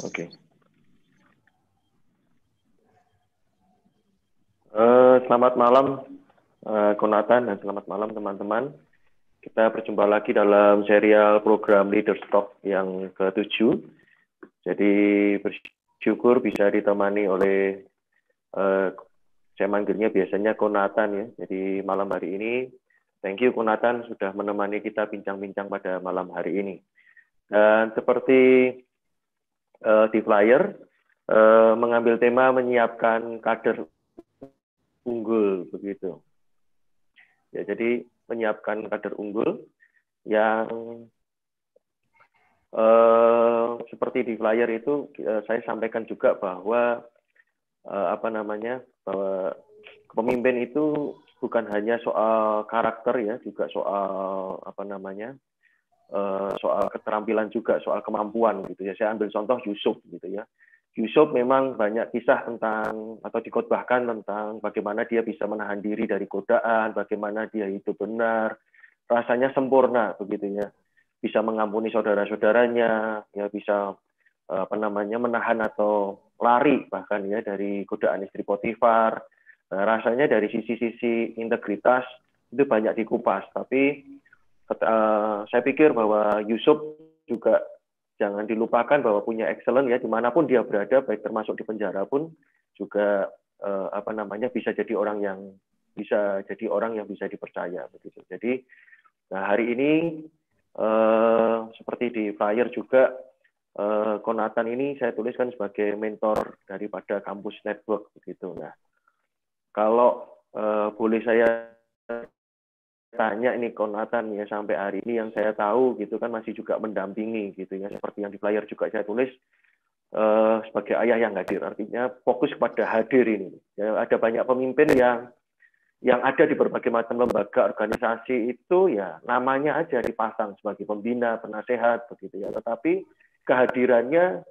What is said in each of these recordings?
Oke. Selamat malam Konatan dan selamat malam teman-teman. Kita berjumpa lagi dalam serial program Leaders Talk yang ke-7. Jadi bersyukur bisa ditemani oleh saya manggilnya biasanya Konatan ya. Jadi malam hari ini thank you Konatan sudah menemani kita bincang-bincang pada malam hari ini. Dan seperti di flyer mengambil tema menyiapkan kader unggul begitu. Ya, jadi menyiapkan kader unggul yang seperti di flyer itu saya sampaikan juga bahwa bahwa pemimpin itu bukan hanya soal karakter ya, juga soal soal keterampilan juga, soal kemampuan gitu ya. Saya ambil contoh Yusuf gitu ya. Yusuf memang banyak kisah tentang atau dikotbahkan tentang bagaimana dia bisa menahan diri dari godaan, bagaimana dia hidup benar, rasanya sempurna begitu ya. Bisa mengampuni saudara-saudaranya, ya bisa menahan atau lari bahkan ya dari godaan istri Potifar. Rasanya dari sisi-sisi integritas itu banyak dikupas, tapi saya pikir bahwa Yusuf juga jangan dilupakan bahwa punya excellent ya dimanapun dia berada, baik termasuk di penjara pun juga bisa jadi orang yang bisa dipercaya begitu. Jadi hari ini seperti di flyer juga Konatan ini saya tuliskan sebagai mentor daripada Kampus Network begitu. Nah, kalau boleh saya tanya ini Konatan ya, sampai hari ini yang saya tahu gitu kan masih juga mendampingi gitu ya, seperti yang di flyer juga saya tulis sebagai ayah yang hadir, artinya fokus pada hadir ini ya. Ada banyak pemimpin yang ada di berbagai macam lembaga organisasi itu ya namanya aja dipasang sebagai pembina, penasehat begitu ya, tetapi kehadirannya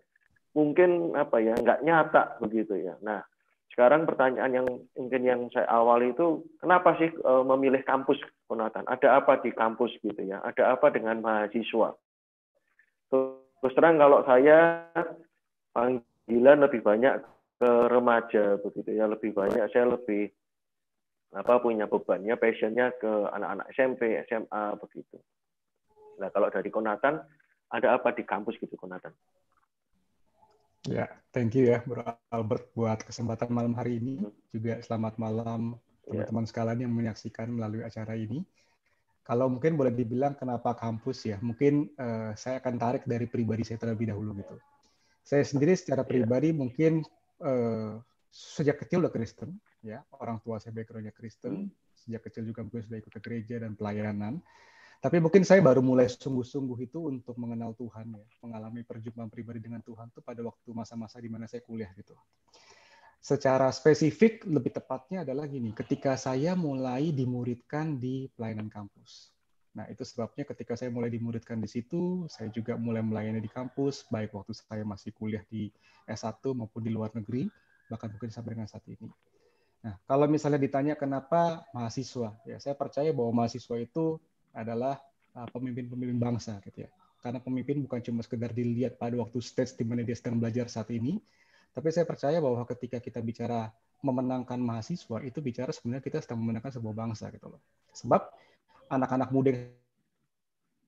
mungkin nggak nyata begitu ya. Nah, sekarang pertanyaan yang mungkin yang saya awal itu, kenapa sih memilih kampus Konatan? Ada apa di kampus gitu ya? Ada apa dengan mahasiswa? Terus terang kalau saya panggilan lebih banyak ke remaja begitu ya, saya lebih punya bebannya, passionnya ke anak-anak SMP, SMA begitu. Nah, kalau dari Konatan, ada apa di kampus gitu Konatan? Ya, thank you ya Bro Albert buat kesempatan malam hari ini. Juga selamat malam teman-teman sekalian yang menyaksikan melalui acara ini. Kalau mungkin boleh dibilang kenapa kampus ya, mungkin saya akan tarik dari pribadi saya terlebih dahulu gitu. Saya sendiri secara pribadi mungkin sejak kecil udah Kristen, ya, orang tua saya background-nya Kristen, sejak kecil juga mungkin sudah ikut ke gereja dan pelayanan. Tapi mungkin saya baru mulai sungguh-sungguh itu untuk mengenal Tuhan ya, mengalami perjumpaan pribadi dengan Tuhan tuh pada waktu masa-masa di mana saya kuliah gitu. Secara spesifik lebih tepatnya adalah gini, ketika saya mulai dimuridkan di pelayanan kampus. Nah, itu sebabnya ketika saya mulai dimuridkan di situ, saya juga mulai melayani di kampus, baik waktu saya masih kuliah di S1 maupun di luar negeri, bahkan mungkin sampai dengan saat ini. Nah, kalau misalnya ditanya kenapa mahasiswa, ya saya percaya bahwa mahasiswa itu adalah pemimpin-pemimpin bangsa gitu ya. Karena pemimpin bukan cuma sekedar dilihat pada waktu stage di mana dia sedang belajar saat ini, tapi saya percaya bahwa ketika kita bicara memenangkan mahasiswa, itu bicara sebenarnya kita sedang memenangkan sebuah bangsa gitu loh. Sebab anak-anak muda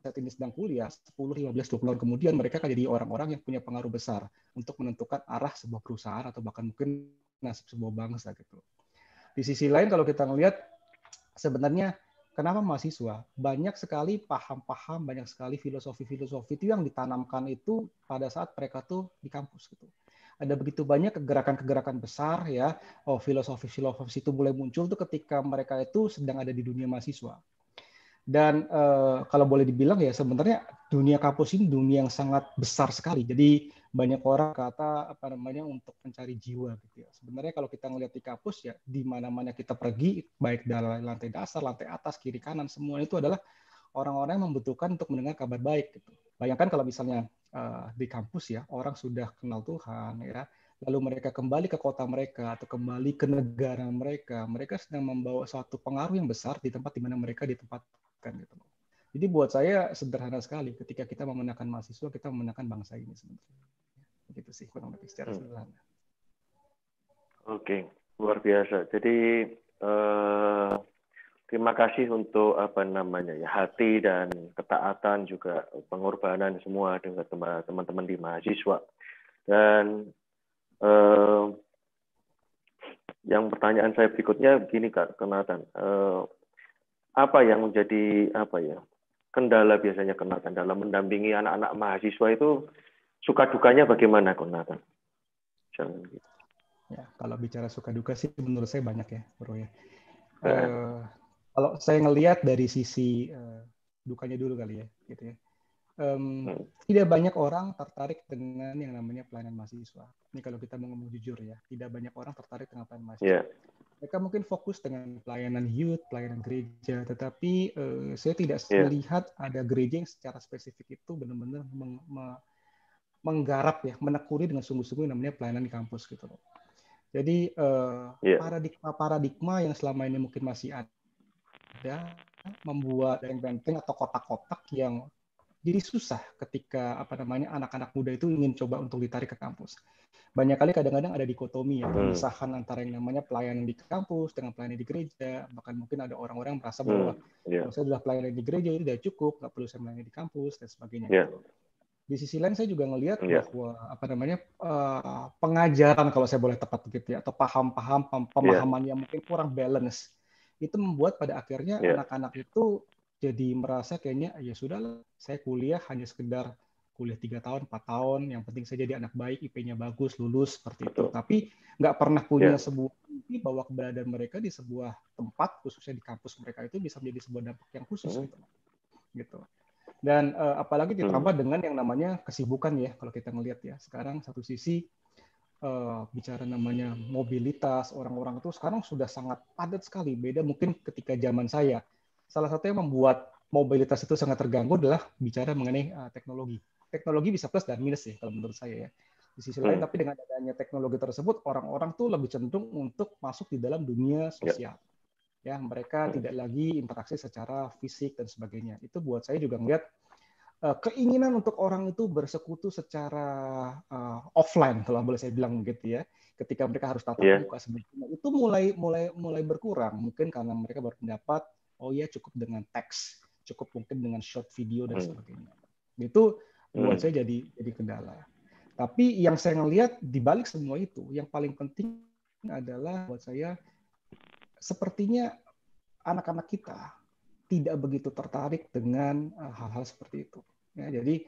saat ini sedang kuliah, 10, 15, 20 tahun kemudian mereka akan jadi orang-orang yang punya pengaruh besar untuk menentukan arah sebuah perusahaan atau bahkan mungkin nasib sebuah bangsa gitu. Di sisi lain kalau kita melihat sebenarnya kenapa mahasiswa? Banyak sekali paham-paham, banyak sekali filosofi-filosofi itu yang ditanamkan itu pada saat mereka tuh di kampus gitu. Ada begitu banyak kegerakan-kegerakan besar ya, filosofi-filosofi itu mulai muncul tuh ketika mereka itu sedang ada di dunia mahasiswa. Dan kalau boleh dibilang ya sebenarnya dunia kampus ini dunia yang sangat besar sekali. Jadi banyak orang kata untuk mencari jiwa gitu ya. Sebenarnya kalau kita ngelihat di kampus ya di mana-mana kita pergi, baik dari lantai dasar, lantai atas, kiri kanan, semua itu adalah orang-orang yang membutuhkan untuk mendengar kabar baik gitu. Bayangkan kalau misalnya di kampus ya orang sudah kenal Tuhan ya, lalu mereka kembali ke kota mereka atau kembali ke negara mereka, mereka sedang membawa suatu pengaruh yang besar di tempat di mana mereka ditempatkan gitu. Jadi buat saya sederhana sekali, ketika kita memenangkan mahasiswa, kita memenangkan bangsa ini sebenarnya. Gitu. Gitu sih kurang lebih secara sederhana. Oke, luar biasa. Jadi terima kasih untuk hati dan ketaatan juga pengorbanan semua dengan teman-teman di mahasiswa. Dan yang pertanyaan saya berikutnya begini Kak Nathan, apa yang menjadi kendala biasanya Kak Nathan dalam mendampingi anak-anak mahasiswa itu, suka dukanya bagaimana Kak Nathan? Ya, kalau bicara suka duka sih menurut saya banyak ya, Bro ya. Kalau saya ngelihat dari sisi dukanya dulu kali ya, gitu ya. Tidak banyak orang tertarik dengan yang namanya pelayanan mahasiswa. Ini kalau kita mau ngomong jujur ya, tidak banyak orang tertarik dengan pelayanan mahasiswa. Mereka mungkin fokus dengan pelayanan youth, pelayanan gereja, tetapi saya tidak melihat ada gereja yang secara spesifik itu benar-benar menggarap ya, menekuni dengan sungguh-sungguh namanya pelayanan di kampus gitu loh. Jadi paradigma yang selama ini mungkin masih ada membuat benteng atau kotak-kotak yang jadi susah ketika anak-anak muda itu ingin coba untuk ditarik ke kampus. Banyak kali kadang-kadang ada dikotomi ya, pemisahan antara yang namanya pelayanan di kampus dengan pelayanan di gereja. Bahkan mungkin ada orang-orang yang merasa bahwa kalau saya sudah pelayanan di gereja itu sudah cukup, nggak perlu saya melayani di kampus dan sebagainya. Gitu. Di sisi lain saya juga ngelihat bahwa pengajaran kalau saya boleh tepat begitu ya, atau pemahaman yang mungkin kurang balance itu membuat pada akhirnya anak-anak itu jadi merasa kayaknya ya sudahlah, saya kuliah hanya sekedar kuliah 3 tahun, 4 tahun, yang penting saya jadi anak baik, IP-nya bagus, lulus seperti itu. Tapi nggak pernah punya sebuah mimpi bahwa keberadaan mereka di sebuah tempat, khususnya di kampus mereka itu bisa menjadi sebuah dampak yang khusus gitu. Dan apalagi ditambah dengan yang namanya kesibukan ya, kalau kita ngelihat ya. Sekarang satu sisi bicara namanya mobilitas, orang-orang itu sekarang sudah sangat padat sekali. Beda mungkin ketika zaman saya. Salah satu yang membuat mobilitas itu sangat terganggu adalah bicara mengenai teknologi. Teknologi bisa plus dan minus ya kalau menurut saya ya. Di sisi lain, tapi dengan adanya teknologi tersebut, orang-orang tuh lebih cenderung untuk masuk di dalam dunia sosial. Ya, mereka tidak lagi interaksi secara fisik dan sebagainya. Itu buat saya juga melihat keinginan untuk orang itu bersekutu secara offline, kalau boleh saya bilang begitu ya. Ketika mereka harus tatap muka sebagainya, itu mulai berkurang. Mungkin karena mereka berpendapat, oh ya cukup dengan teks, cukup mungkin dengan short video dan sebagainya. Itu buat saya jadi kendala. Tapi yang saya ngelihat di balik semua itu, yang paling penting adalah buat saya sepertinya anak-anak kita tidak begitu tertarik dengan hal-hal seperti itu. Ya, jadi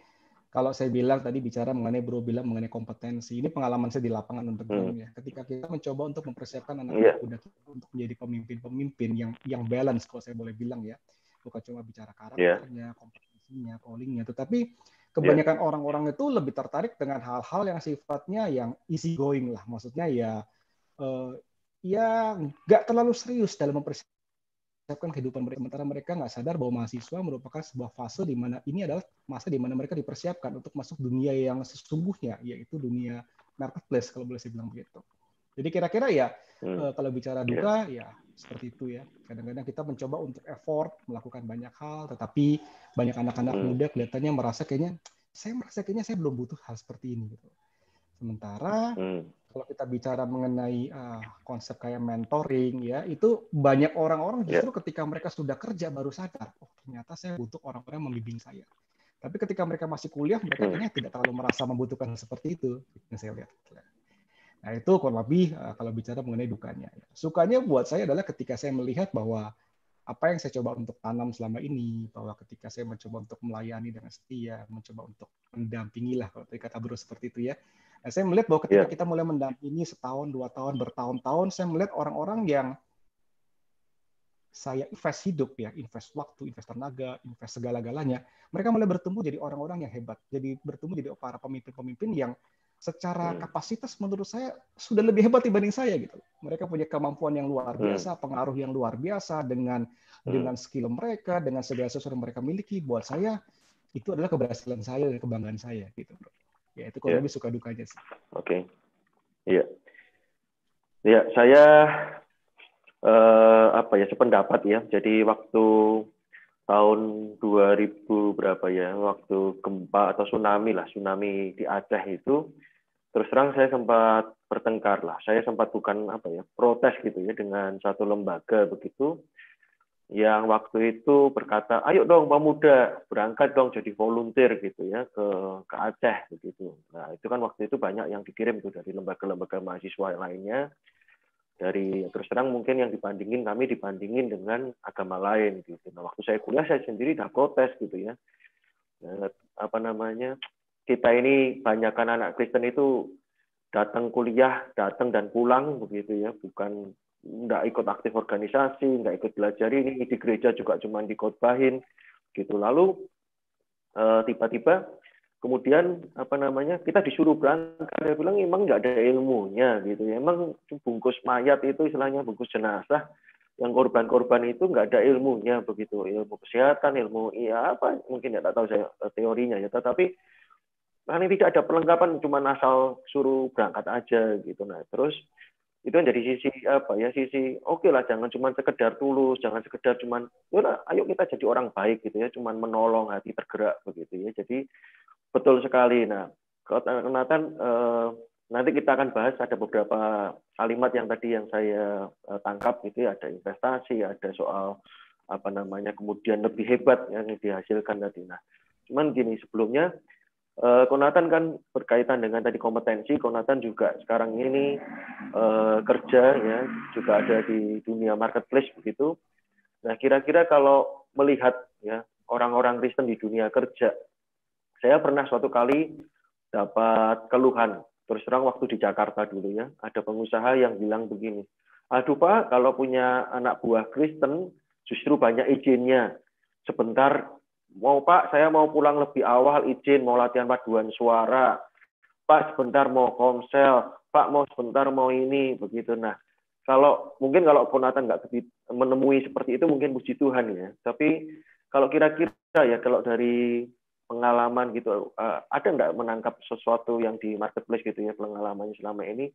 kalau saya bilang tadi bicara mengenai mengenai kompetensi, ini pengalaman saya di lapangan underground ya. Ketika kita mencoba untuk mempersiapkan anak-anak muda kita untuk menjadi pemimpin-pemimpin yang balance, kalau saya boleh bilang ya, bukan cuma bicara karakternya, kompetensinya, callingnya, tetapi kebanyakan orang-orang itu lebih tertarik dengan hal-hal yang sifatnya yang easy going lah, maksudnya ya nggak terlalu serius dalam mempersiapkan kehidupan mereka, sementara mereka nggak sadar bahwa mahasiswa merupakan sebuah fase di mana ini adalah masa di mana mereka dipersiapkan untuk masuk dunia yang sesungguhnya, yaitu dunia marketplace kalau boleh saya bilang begitu. Jadi kira-kira ya kalau bicara duka ya seperti itu ya. Kadang-kadang kita mencoba untuk effort melakukan banyak hal, tetapi banyak anak-anak muda kelihatannya merasa kayaknya saya belum butuh hal seperti ini gitu. Sementara kalau kita bicara mengenai konsep kayak mentoring ya, itu banyak orang-orang justru ketika mereka sudah kerja baru sadar, oh ternyata saya butuh orang-orang yang membimbing saya. Tapi ketika mereka masih kuliah, mereka kayaknya tidak terlalu merasa membutuhkan seperti itu, yang saya lihat. Nah itu kurang lebih kalau bicara mengenai dukanya. Sukanya buat saya adalah ketika saya melihat bahwa apa yang saya coba untuk tanam selama ini, bahwa ketika saya mencoba untuk melayani dengan setia, mencoba untuk mendampingi lah, kalau tadi kata Bro seperti itu ya. Nah, saya melihat bahwa ketika kita mulai mendampingi setahun, 2 tahun, bertahun-tahun, saya melihat orang-orang yang saya invest hidup ya, invest waktu, invest tenaga, invest segala-galanya, mereka mulai bertumbuh jadi orang-orang yang hebat, jadi bertumbuh jadi para pemimpin-pemimpin yang secara kapasitas menurut saya sudah lebih hebat dibanding saya gitu. Mereka punya kemampuan yang luar biasa, pengaruh yang luar biasa dengan skill mereka, dengan segala sesuatu yang mereka miliki. Buat saya itu adalah keberhasilan saya dan kebanggaan saya gitu, Bro. Ya itu kurang lebih suka dukanya sih. Oke. Iya. Ya, saya sependapat ya. Jadi waktu tahun 2000 berapa ya, waktu gempa atau tsunami di Aceh itu, terus terang saya sempat bertengkar lah. Saya sempat bukan protes gitu ya dengan satu lembaga begitu yang waktu itu berkata, ayo dong pemuda berangkat dong jadi volunteer gitu ya ke Aceh begitu. Nah itu kan waktu itu banyak yang dikirim tuh dari lembaga-lembaga mahasiswa lainnya, dari terus terang mungkin yang kami dibandingin dengan agama lain gitu. Nah waktu saya kuliah saya sendiri udah protes gitu ya. Nah, kita ini banyakkan anak Kristen itu datang kuliah, datang dan pulang begitu ya, bukan nggak ikut aktif organisasi, nggak ikut belajar ini, di gereja juga cuma dikhotbahin gitu. Lalu tiba-tiba kemudian kita disuruh berangkat, dia bilang emang nggak ada ilmunya gitu ya, emang bungkus mayat itu istilahnya bungkus jenazah yang korban-korban itu nggak ada ilmunya begitu, ilmu kesehatan, ilmu mungkin ya tak tahu saya teorinya ya, tetapi karena tidak ada perlengkapan, cuma asal suruh berangkat aja gitu. Nah terus itu kan dari sisi oke lah, jangan cuma sekedar tulus, jangan sekedar cuman ayo kita jadi orang baik gitu ya, cuman menolong, hati tergerak begitu ya. Jadi betul sekali. Nah Nathan, nanti kita akan bahas ada beberapa kalimat yang tadi yang saya tangkap gitu ya, ada investasi, ada soal kemudian lebih hebat yang dihasilkan tadi. Nah cuman gini, sebelumnya Konatan kan berkaitan dengan tadi kompetensi. Konatan juga sekarang ini kerja ya, juga ada di dunia marketplace begitu. Nah, kira-kira kalau melihat ya orang-orang Kristen di dunia kerja, saya pernah suatu kali dapat keluhan. Terus terang waktu di Jakarta dulu ya, ada pengusaha yang bilang begini, aduh Pak, kalau punya anak buah Kristen justru banyak izinnya. Sebentar, Pak, saya mau pulang lebih awal, izin mau latihan paduan suara. Pak, sebentar mau komsel. Pak, mau sebentar mau ini, begitu. Nah, kalau Konatan nggak menemui seperti itu, mungkin puji Tuhan ya. Tapi kalau kira-kira ya, kalau dari pengalaman gitu, ada nggak menangkap sesuatu yang di marketplace gitu ya, pengalamannya selama ini,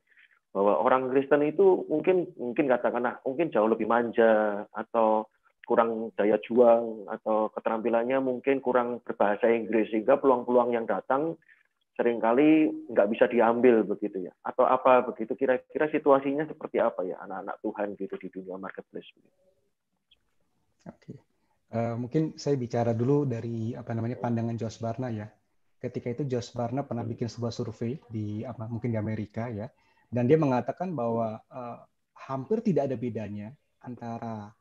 bahwa orang Kristen itu mungkin katakanlah mungkin jauh lebih manja, atau kurang daya juang, atau keterampilannya mungkin kurang berbahasa Inggris, sehingga peluang-peluang yang datang seringkali nggak bisa diambil begitu ya, atau apa begitu, kira-kira situasinya seperti apa ya anak-anak Tuhan gitu di dunia marketplace. Oke. Mungkin saya bicara dulu dari pandangan Josh Barna ya. Ketika itu Josh Barna pernah bikin sebuah survei mungkin di Amerika ya, dan dia mengatakan bahwa hampir tidak ada bedanya antara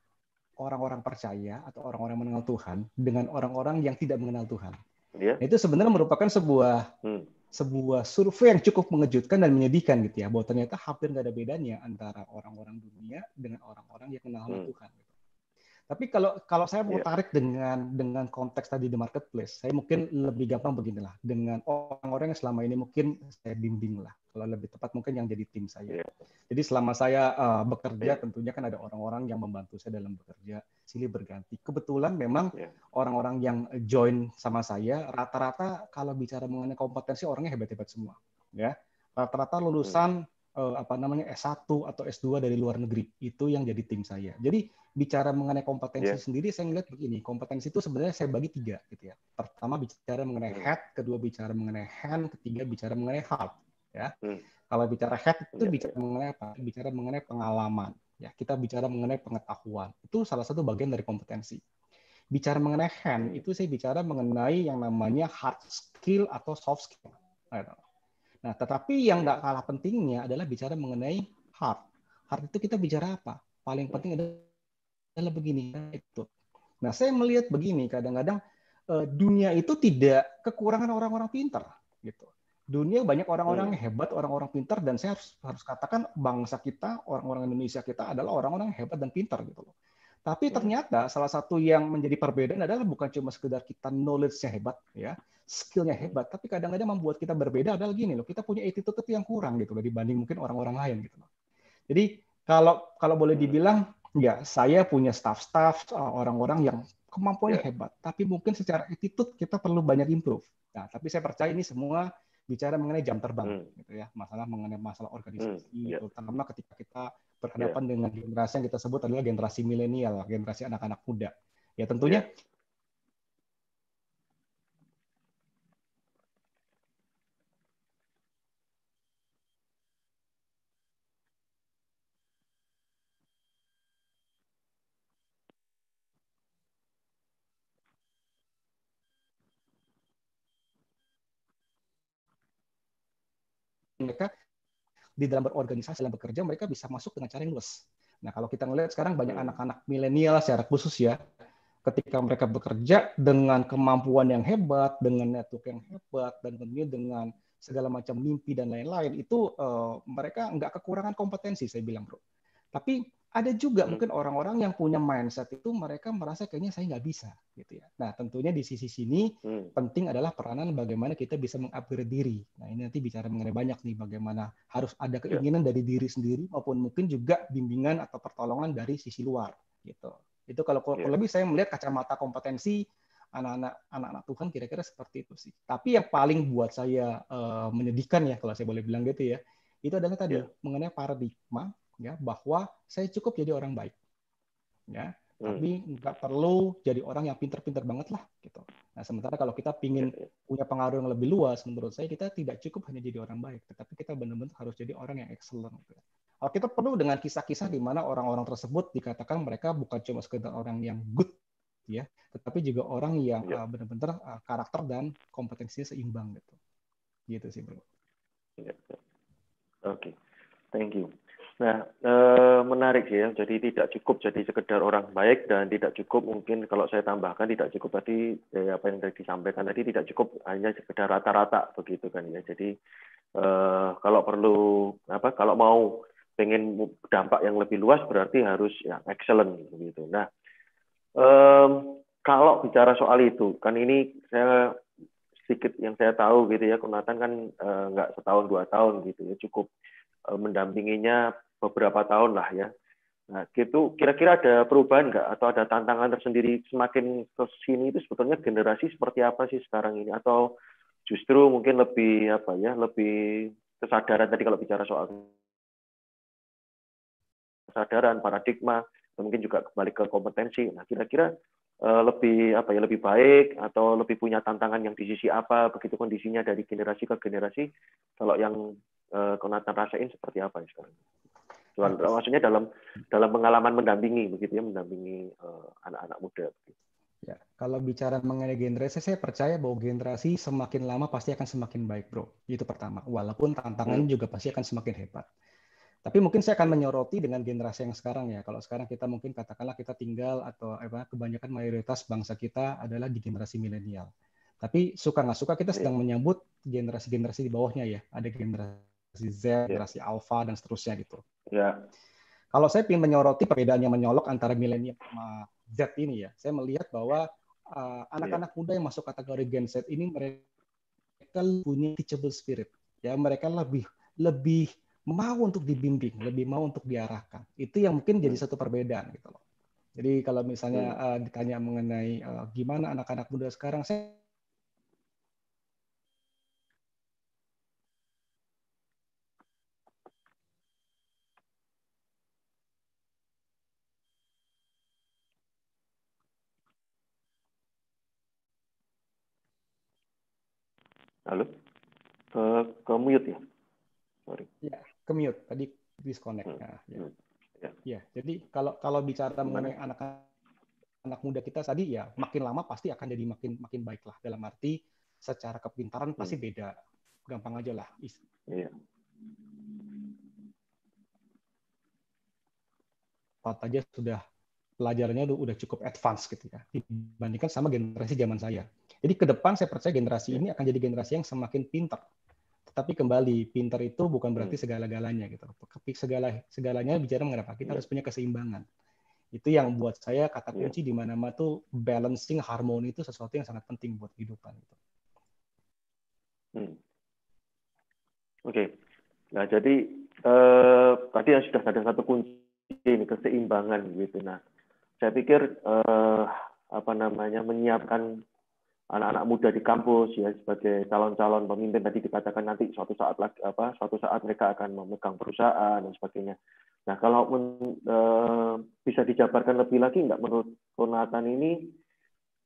orang-orang percaya atau orang-orang mengenal Tuhan dengan orang-orang yang tidak mengenal Tuhan. Yeah. Itu sebenarnya merupakan sebuah survei yang cukup mengejutkan dan menyedihkan gitu ya, bahwa ternyata hampir nggak ada bedanya antara orang-orang dunia dengan orang-orang yang kenal sama Tuhan. Tapi kalau saya mau tarik dengan konteks tadi di marketplace, saya mungkin lebih gampang beginilah, dengan orang-orang yang selama ini mungkin saya bimbing lah, kalau lebih tepat mungkin yang jadi tim saya. Jadi selama saya bekerja, tentunya kan ada orang-orang yang membantu saya dalam bekerja, silih berganti. Kebetulan memang orang-orang yang join sama saya, rata-rata kalau bicara mengenai kompetensi orangnya hebat-hebat semua. Ya, rata-rata lulusan S1 atau S2 dari luar negeri, itu yang jadi tim saya. Jadi bicara mengenai kompetensi sendiri, saya melihat begini, kompetensi itu sebenarnya saya bagi 3 gitu ya. Pertama bicara mengenai head, kedua bicara mengenai hand, ketiga bicara mengenai heart. Ya, kalau bicara head itu bicara mengenai apa? Bicara mengenai pengalaman. Ya, kita bicara mengenai pengetahuan. Itu salah satu bagian dari kompetensi. Bicara mengenai hand, itu saya bicara mengenai yang namanya hard skill atau soft skill. Nah, tetapi yang nggak kalah pentingnya adalah bicara mengenai heart. Heart itu kita bicara apa? Paling penting adalah begini, itu. Nah, saya melihat begini, kadang-kadang dunia itu tidak kekurangan orang-orang pintar, gitu. Dunia banyak orang-orang yang hebat, orang-orang pintar, dan saya harus katakan bangsa kita, orang-orang Indonesia kita adalah orang-orang yang hebat dan pintar, gitu loh. Tapi ternyata salah satu yang menjadi perbedaan adalah bukan cuma sekedar kita knowledge-nya hebat, ya, skill-nya hebat, tapi kadang-kadang membuat kita berbeda adalah gini loh, kita punya attitude yang kurang gitu loh dibanding mungkin orang-orang lain gitu loh. Jadi kalau boleh dibilang, ya saya punya staff orang-orang yang kemampuannya hebat, tapi mungkin secara attitude kita perlu banyak improve. Nah, tapi saya percaya ini semua bicara mengenai jam terbang, gitu ya, mengenai masalah organisasi, terutama ketika kita berhadapan dengan generasi yang kita sebut adalah generasi milenial, generasi anak-anak muda. Ya tentunya mereka di dalam berorganisasi, dalam bekerja, mereka bisa masuk dengan cara yang luas. Nah, kalau kita ngelihat sekarang banyak anak-anak milenial secara khusus ya, ketika mereka bekerja dengan kemampuan yang hebat, dengan network yang hebat, dan tentunya dengan segala macam mimpi dan lain-lain, itu mereka nggak kekurangan kompetensi, saya bilang, bro. Tapi ada juga mungkin orang-orang yang punya mindset itu mereka merasa kayaknya saya nggak bisa, gitu ya. Nah, tentunya di sisi sini penting adalah peranan bagaimana kita bisa mengupgrade diri. Nah, ini nanti bicara mengenai banyak nih, bagaimana harus ada keinginan dari diri sendiri maupun mungkin juga bimbingan atau pertolongan dari sisi luar, gitu. Itu kalau lebih saya melihat kacamata kompetensi anak-anak Tuhan kira-kira seperti itu sih. Tapi yang paling buat saya menyedihkan ya kalau saya boleh bilang gitu ya, itu adalah tadi mengenai paradigma ya bahwa saya cukup jadi orang baik. Ya, tapi nggak perlu jadi orang yang pinter-pinter banget lah gitu. Nah, sementara kalau kita ingin punya pengaruh yang lebih luas, menurut saya kita tidak cukup hanya jadi orang baik, tetapi kita benar-benar harus jadi orang yang excellent. Gitu. Kita perlu dengan kisah-kisah di mana orang-orang tersebut dikatakan mereka bukan cuma sekedar orang yang good, ya, tetapi juga orang yang benar-benar karakter dan kompetensinya seimbang gitu. Gitu sih, bro. Oke, thank you. Nah, menarik ya. Jadi tidak cukup jadi sekedar orang baik dan tidak cukup mungkin kalau saya tambahkan tidak cukup tadi apa yang tadi disampaikan tadi tidak cukup hanya sekedar rata-rata begitu kan ya. Jadi kalau perlu kalau mau pengen dampak yang lebih luas berarti harus ya excellent gitu. Nah, kalau bicara soal itu kan ini saya sedikit yang saya tahu gitu ya, Konatan kan nggak setahun 2 tahun gitu ya, cukup mendampinginya beberapa tahun lah ya. Nah, gitu kira-kira ada perubahan nggak atau ada tantangan tersendiri semakin ke sini itu sebetulnya generasi seperti apa sih sekarang ini atau justru mungkin lebih lebih kesadaran tadi kalau bicara soal kesadaran, paradigma, mungkin juga kembali ke kompetensi. Nah, kira-kira lebih baik atau lebih punya tantangan yang di sisi apa begitu kondisinya dari generasi ke generasi kalau yang Konatan rasain seperti apa ya sekarang? Maksudnya dalam pengalaman mendampingi begitu ya, mendampingi anak-anak muda. Ya, kalau bicara mengenai generasi, saya percaya bahwa generasi semakin lama pasti akan semakin baik, bro. Itu pertama. Walaupun tantangannya juga pasti akan semakin hebat. Tapi mungkin saya akan menyoroti dengan generasi yang sekarang ya. Kalau sekarang kita mungkin katakanlah kita tinggal atau kebanyakan mayoritas bangsa kita adalah di generasi milenial. Tapi suka nggak suka kita sedang menyambut generasi-generasi di bawahnya ya. Ada generasi Z, generasi Alpha, dan seterusnya gitu. Kalau saya ingin menyoroti perbedaan yang menyolok antara milenial sama Z ini ya, saya melihat bahwa anak-anak muda yang masuk kategori Gen Z ini mereka punya teachable spirit. Ya, mereka lebih mau untuk dibimbing, lebih mau untuk diarahkan. Itu yang mungkin jadi satu perbedaan gitu loh. Jadi kalau misalnya ditanya mengenai gimana anak-anak muda sekarang, saya Halo? Ke mute ya? Sorry. Ya, ke mute. Tadi disconnect. Nah, ya, jadi kalau bicara mengenai anak muda kita tadi ya makin lama pasti akan jadi makin baik lah, dalam arti secara kepintaran pasti beda, gampang aja lah. Aja sudah pelajarannya udah cukup advance gitu ya dibandingkan sama generasi zaman saya. Jadi ke depan saya percaya generasi ini akan jadi generasi yang semakin pintar. Tetapi kembali, pintar itu bukan berarti segala-galanya gitu. Tapi segalanya bicara mengenai apa? Kita harus punya keseimbangan. Itu yang buat saya kata kunci di mana-mana tuh balancing, harmoni itu sesuatu yang sangat penting buat kehidupan. Gitu. Oke. Nah, jadi tadi yang sudah ada satu kunci ini keseimbangan gitu. Nah, saya pikir menyiapkan anak-anak muda di kampus ya sebagai calon-calon pemimpin tadi dikatakan nanti suatu saat mereka akan memegang perusahaan dan sebagainya. Nah, kalau bisa dijabarkan lebih lagi nggak menurut Konatan ini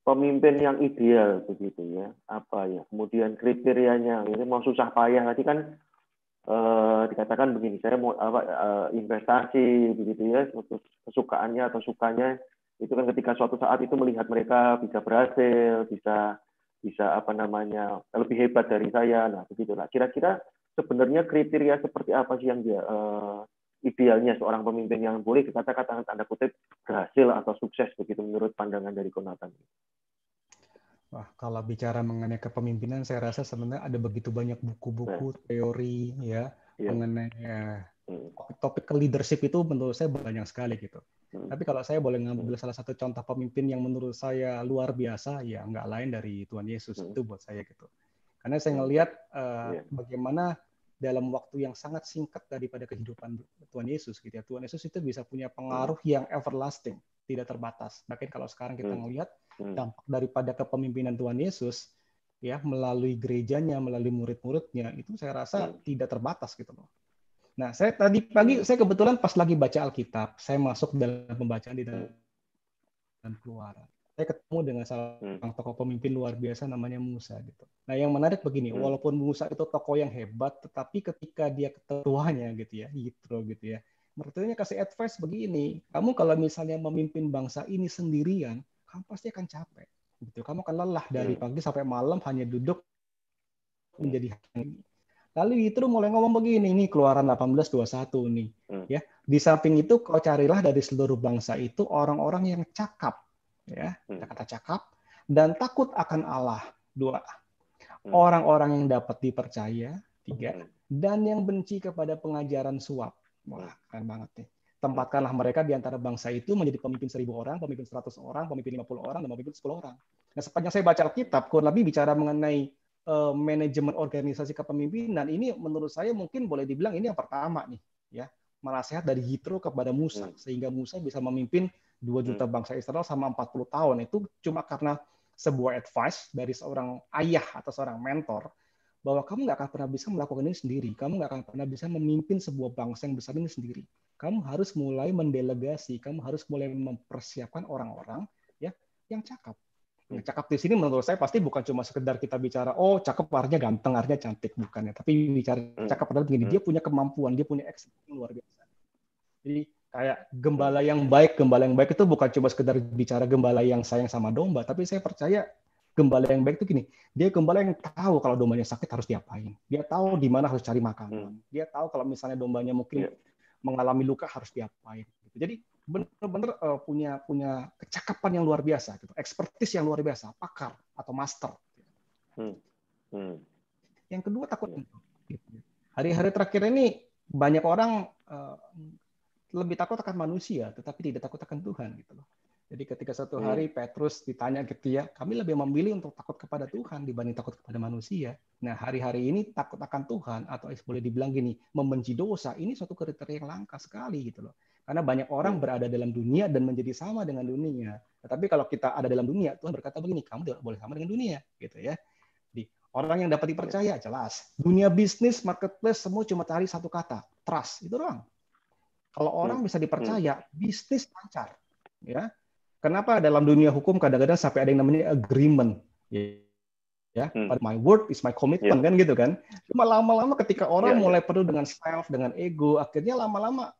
pemimpin yang ideal begitu ya, apa ya, kemudian kriterianya ini mau susah payah tadi kan dikatakan begini, saya mau investasi begitu ya, kesukaannya atau sukanya itu kan ketika suatu saat itu melihat mereka bisa berhasil, bisa lebih hebat dari saya. Nah, begitulah. Kira-kira sebenarnya kriteria seperti apa sih yang dia idealnya seorang pemimpin yang boleh dikatakan tanda kutip berhasil atau sukses begitu menurut pandangan dari Konatan? Wah, kalau bicara mengenai kepemimpinan, saya rasa sebenarnya ada begitu banyak buku-buku, teori, ya, mengenai topik leadership itu menurut saya banyak sekali gitu. Tapi kalau saya boleh ngambil salah satu contoh pemimpin yang menurut saya luar biasa, ya nggak lain dari Tuhan Yesus, itu buat saya gitu. Karena saya ngelihat bagaimana dalam waktu yang sangat singkat daripada kehidupan Tuhan Yesus gitu ya. Tuhan Yesus itu bisa punya pengaruh yang everlasting, tidak terbatas. Bahkan kalau sekarang kita ngelihat dampak daripada kepemimpinan Tuhan Yesus ya melalui gerejanya, melalui murid-muridnya itu saya rasa tidak terbatas gitu loh. Nah, saya tadi pagi saya kebetulan pas lagi baca Alkitab, saya masuk dalam pembacaan di dalam Keluaran. Saya ketemu dengan salah seorang tokoh pemimpin luar biasa namanya Musa gitu. Nah, yang menarik begini, walaupun Musa itu tokoh yang hebat, tetapi ketika dia ketuanya gitu ya, Yitro gitu ya, mertuanya kasih advice begini, kamu kalau misalnya memimpin bangsa ini sendirian, kamu pasti akan capek. Gitu. Kamu akan lelah dari pagi sampai malam hanya duduk menjadi hakim. Lalu Yitro mulai ngomong begini, nih Keluaran 18:21 nih. Ya, di samping itu kau carilah dari seluruh bangsa itu orang-orang yang cakap, ya, kata cakap dan takut akan Allah. 2. Orang-orang yang dapat dipercaya. 3. Dan yang benci kepada pengajaran suap. Wah, keren banget nih. Tempatkanlah mereka di antara bangsa itu menjadi pemimpin 1.000 orang, pemimpin 100 orang, pemimpin 50 orang, dan pemimpin 10 orang. Nah, sepanjang saya baca Alkitab, kurang lebih bicara mengenai manajemen organisasi kepemimpinan, ini menurut saya mungkin boleh dibilang ini yang pertama nih, ya, nasihat dari Yitro kepada Musa, sehingga Musa bisa memimpin 2 juta bangsa Israel selama 40 tahun. Itu cuma karena sebuah advice dari seorang ayah atau seorang mentor, bahwa kamu nggak akan pernah bisa melakukan ini sendiri. Kamu nggak akan pernah bisa memimpin sebuah bangsa yang besar ini sendiri. Kamu harus mulai mendelegasi, kamu harus mulai mempersiapkan orang-orang ya yang cakap. Nah, cakap di sini menurut saya pasti bukan cuma sekedar kita bicara, oh cakep artinya ganteng, artinya cantik, bukan ya. Tapi bicara cakap adalah begini, dia punya kemampuan, dia punya ekspresi luar biasa. Jadi kayak gembala yang baik itu bukan cuma sekedar bicara gembala yang sayang sama domba, tapi saya percaya gembala yang baik itu gini, dia gembala yang tahu kalau dombanya sakit harus diapain. Dia tahu di mana harus cari makanan. Dia tahu kalau misalnya dombanya mungkin mengalami luka harus diapain. Jadi benar-benar punya kecakapan yang luar biasa, gitu. Expertise yang luar biasa, pakar atau master. Yang kedua takut. Hari-hari terakhir ini banyak orang lebih takut akan manusia, tetapi tidak takut akan Tuhan, gitu loh. Jadi ketika suatu hari Petrus ditanya gitu ya, kami lebih memilih untuk takut kepada Tuhan dibanding takut kepada manusia. Nah, hari-hari ini takut akan Tuhan atau boleh dibilang gini, membenci dosa, ini suatu kriteria yang langka sekali gitu loh. Karena banyak orang berada dalam dunia dan menjadi sama dengan dunia. Tetapi kalau kita ada dalam dunia, Tuhan berkata begini, kamu tidak boleh sama dengan dunia, gitu ya. Jadi, orang yang dapat dipercaya jelas. Dunia bisnis, marketplace semua cuma cari satu kata, trust, itu doang. Kalau orang bisa dipercaya, bisnis lancar, ya. Kenapa dalam dunia hukum kadang-kadang sampai ada yang namanya agreement, ya, my word is my commitment, kan gitu kan. Cuma lama-lama ketika orang mulai penuh dengan self, dengan ego, akhirnya lama-lama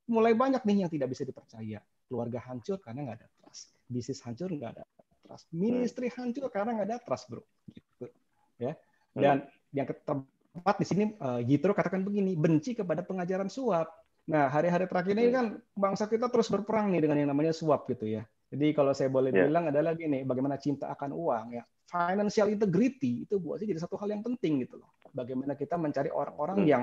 mulai banyak nih yang tidak bisa dipercaya. Keluarga hancur karena nggak ada trust, bisnis hancur nggak ada trust, ministry hancur karena nggak ada trust, bro. Gitu, ya. Dan yang keempat di sini Yitro katakan begini, benci kepada pengajaran suap. Nah, hari-hari terakhir ini kan bangsa kita terus berperang nih dengan yang namanya suap gitu ya. Jadi kalau saya boleh bilang adalah gini, bagaimana cinta akan uang ya. Financial integrity itu buat saya jadi satu hal yang penting gitu loh. Bagaimana kita mencari orang-orang yang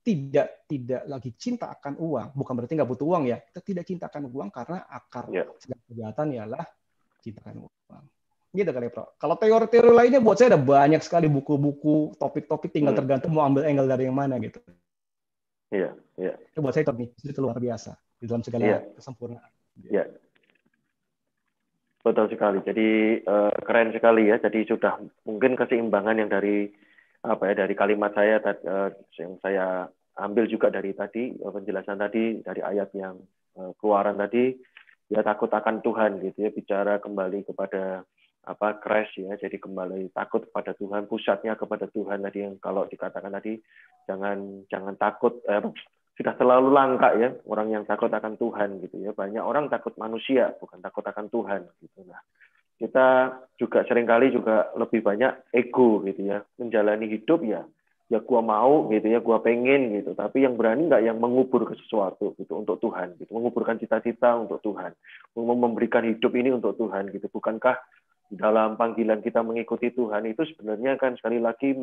tidak lagi cinta akan uang. Bukan berarti nggak butuh uang ya. Kita tidak cinta akan uang karena akar segala kejahatan ialah cinta akan uang. Gitu kali, Bro. Kalau teori-teori lainnya buat saya ada banyak sekali buku-buku, topik-topik, tinggal tergantung mau ambil angle dari yang mana gitu. Iya. Itu buat saya itu luar biasa di dalam segala kesempurnaan. Iya. Betul sekali. Jadi keren sekali ya. Jadi sudah mungkin keseimbangan yang dari dari kalimat saya yang saya ambil juga dari tadi penjelasan tadi dari ayat yang Keluaran tadi, ya takut akan Tuhan gitu ya, bicara kembali kepada crash ya, jadi kembali takut kepada Tuhan, pusatnya kepada Tuhan tadi, yang kalau dikatakan tadi jangan takut, sudah terlalu langka ya orang yang takut akan Tuhan gitu ya. Banyak orang takut manusia, bukan takut akan Tuhan gitu. Nah, kita juga seringkali juga lebih banyak ego gitu ya, menjalani hidup ya ya gua mau gitu ya, gua pengen gitu. Tapi yang berani nggak yang mengubur ke sesuatu gitu untuk Tuhan, gitu, menguburkan cita-cita untuk Tuhan, memberikan hidup ini untuk Tuhan gitu. Bukankah dalam panggilan kita mengikuti Tuhan itu sebenarnya kan sekali lagi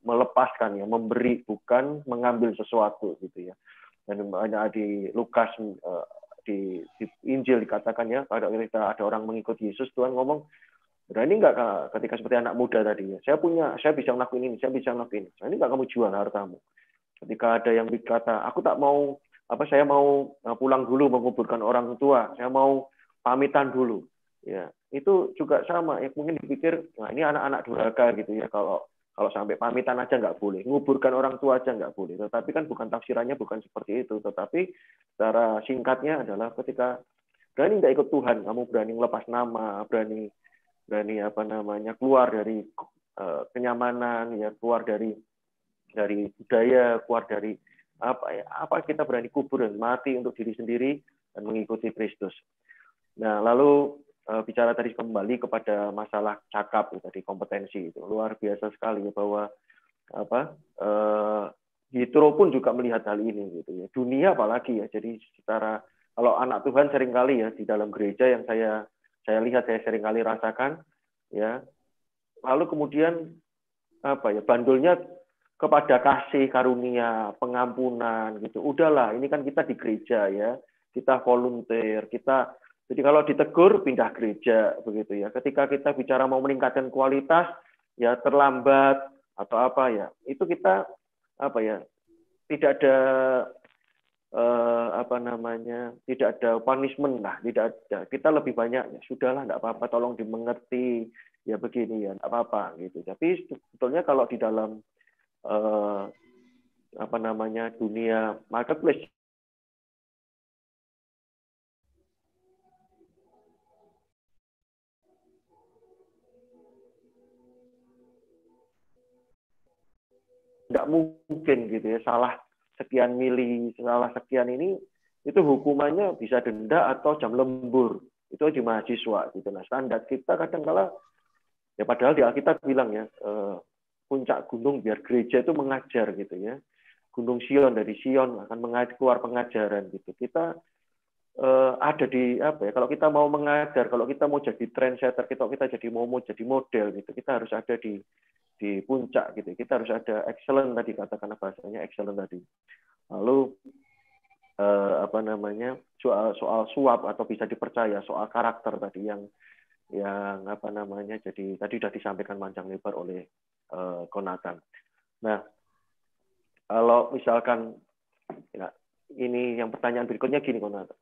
melepaskan ya, memberi, bukan mengambil sesuatu gitu ya. Dan banyak di Lukas di Injil dikatakan ya, pada ketika ada orang mengikuti Yesus, Tuhan ngomong, berani nggak ketika seperti anak muda tadi ya, saya bisa ngelakuin ini, saya bisa ngelakuin ini, berani nggak kamu jual hartamu? Ketika ada yang berkata, aku tak mau, saya mau pulang dulu menguburkan orang tua, saya mau pamitan dulu, ya itu juga sama ya, mungkin dipikir, nah ini anak-anak durhaka gitu ya, kalau sampai pamitan aja nggak boleh, nguburkan orang tua aja nggak boleh. Tetapi kan bukan tafsirannya bukan seperti itu. Tetapi secara singkatnya adalah ketika berani nggak ikut Tuhan, kamu berani melepas nama, berani keluar dari kenyamanan, ya keluar dari budaya, keluar dari apa kita berani kubur dan mati untuk diri sendiri dan mengikuti Kristus. Nah, lalu bicara tadi kembali kepada masalah cakap tadi, kompetensi itu luar biasa sekali bahwa Yitro pun juga melihat hal ini gitu ya, dunia apalagi ya. Jadi secara kalau anak Tuhan seringkali ya di dalam gereja yang saya lihat, saya seringkali rasakan ya, lalu kemudian bandulnya kepada kasih karunia, pengampunan gitu. Udahlah, ini kan kita di gereja ya, kita volunteer, jadi kalau ditegur pindah gereja begitu ya. Ketika kita bicara mau meningkatkan kualitas ya terlambat atau apa ya, itu kita tidak ada tidak ada punishment lah, tidak ada. Kita lebih banyak ya sudahlah, enggak apa-apa, tolong dimengerti ya, begini ya, enggak apa-apa gitu. Tapi sebetulnya kalau di dalam dunia marketplace, nggak mungkin gitu ya, salah sekian mili, salah sekian ini, itu hukumannya bisa denda atau jam lembur. Itu di mahasiswa gitu. Nah, standar kita kadang-kala ya, padahal di Alkitab bilang ya, puncak gunung biar gereja itu mengajar gitu ya. Gunung Sion, dari Sion akan keluar pengajaran gitu. Kita ada di kalau kita mau mengajar, kalau kita mau jadi trendsetter, kalau kita mau jadi model gitu, kita harus ada di puncak gitu. Kita harus ada excellent tadi, katakanlah bahasanya excellent tadi. Lalu soal suap atau bisa dipercaya, soal karakter tadi yang jadi tadi sudah disampaikan panjang lebar oleh Konatan. Nah, kalau misalkan ya, ini yang pertanyaan berikutnya gini, Konatan.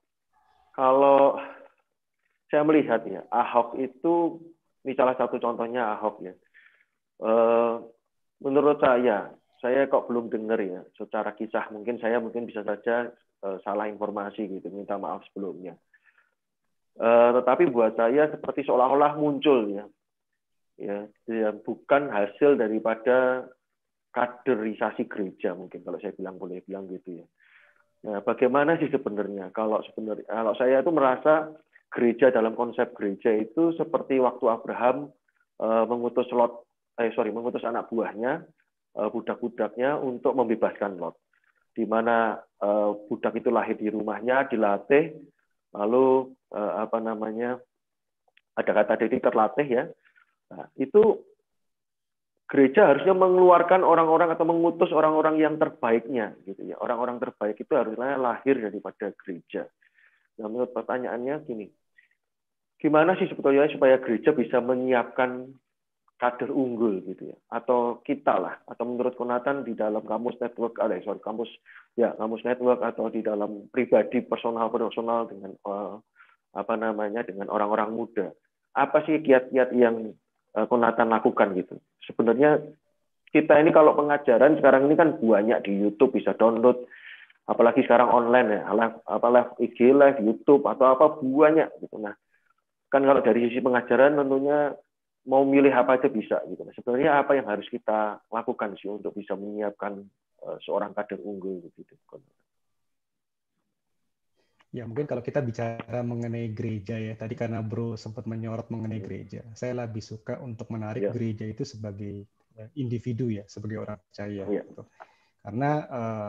Kalau saya melihat ya, Ahok itu, ini salah satu contohnya Ahok ya. Menurut saya kok belum dengar ya secara kisah, mungkin bisa saja salah informasi gitu, minta maaf sebelumnya. Tetapi buat saya seperti seolah-olah muncul ya, bukan hasil daripada kaderisasi gereja, mungkin kalau saya boleh bilang gitu ya. Nah, bagaimana sih sebenarnya? Kalau saya itu merasa gereja, dalam konsep gereja itu seperti waktu Abraham mengutus anak buahnya, budak-budaknya untuk membebaskan Lot, di mana budak itu lahir di rumahnya, dilatih, lalu ada kata jadi terlatih ya. Nah, itu gereja harusnya mengeluarkan orang-orang atau mengutus orang-orang yang terbaiknya gitu ya. Orang-orang terbaik itu harusnya lahir daripada gereja. Nah, menurut pertanyaannya gini, gimana sih sebetulnya supaya gereja bisa menyiapkan kader unggul gitu ya, atau kita lah, atau menurut Konatan di dalam kampus network, kampus network, atau di dalam pribadi personal dengan dengan orang-orang muda, apa sih kiat-kiat yang Konatan lakukan gitu? Sebenarnya kita ini kalau pengajaran sekarang ini kan banyak di YouTube, bisa download, apalagi sekarang online ya, live IG, live YouTube atau apa banyak gitu. Nah, kan kalau dari sisi pengajaran tentunya mau milih apa aja bisa gitu. Sebenarnya apa yang harus kita lakukan sih untuk bisa menyiapkan seorang kader unggul gitu. Ya, mungkin kalau kita bicara mengenai gereja ya, tadi karena Bro sempat menyorot mengenai gereja, saya lebih suka untuk menarik gereja itu sebagai individu ya, sebagai orang percaya. Iya. Gitu. Karena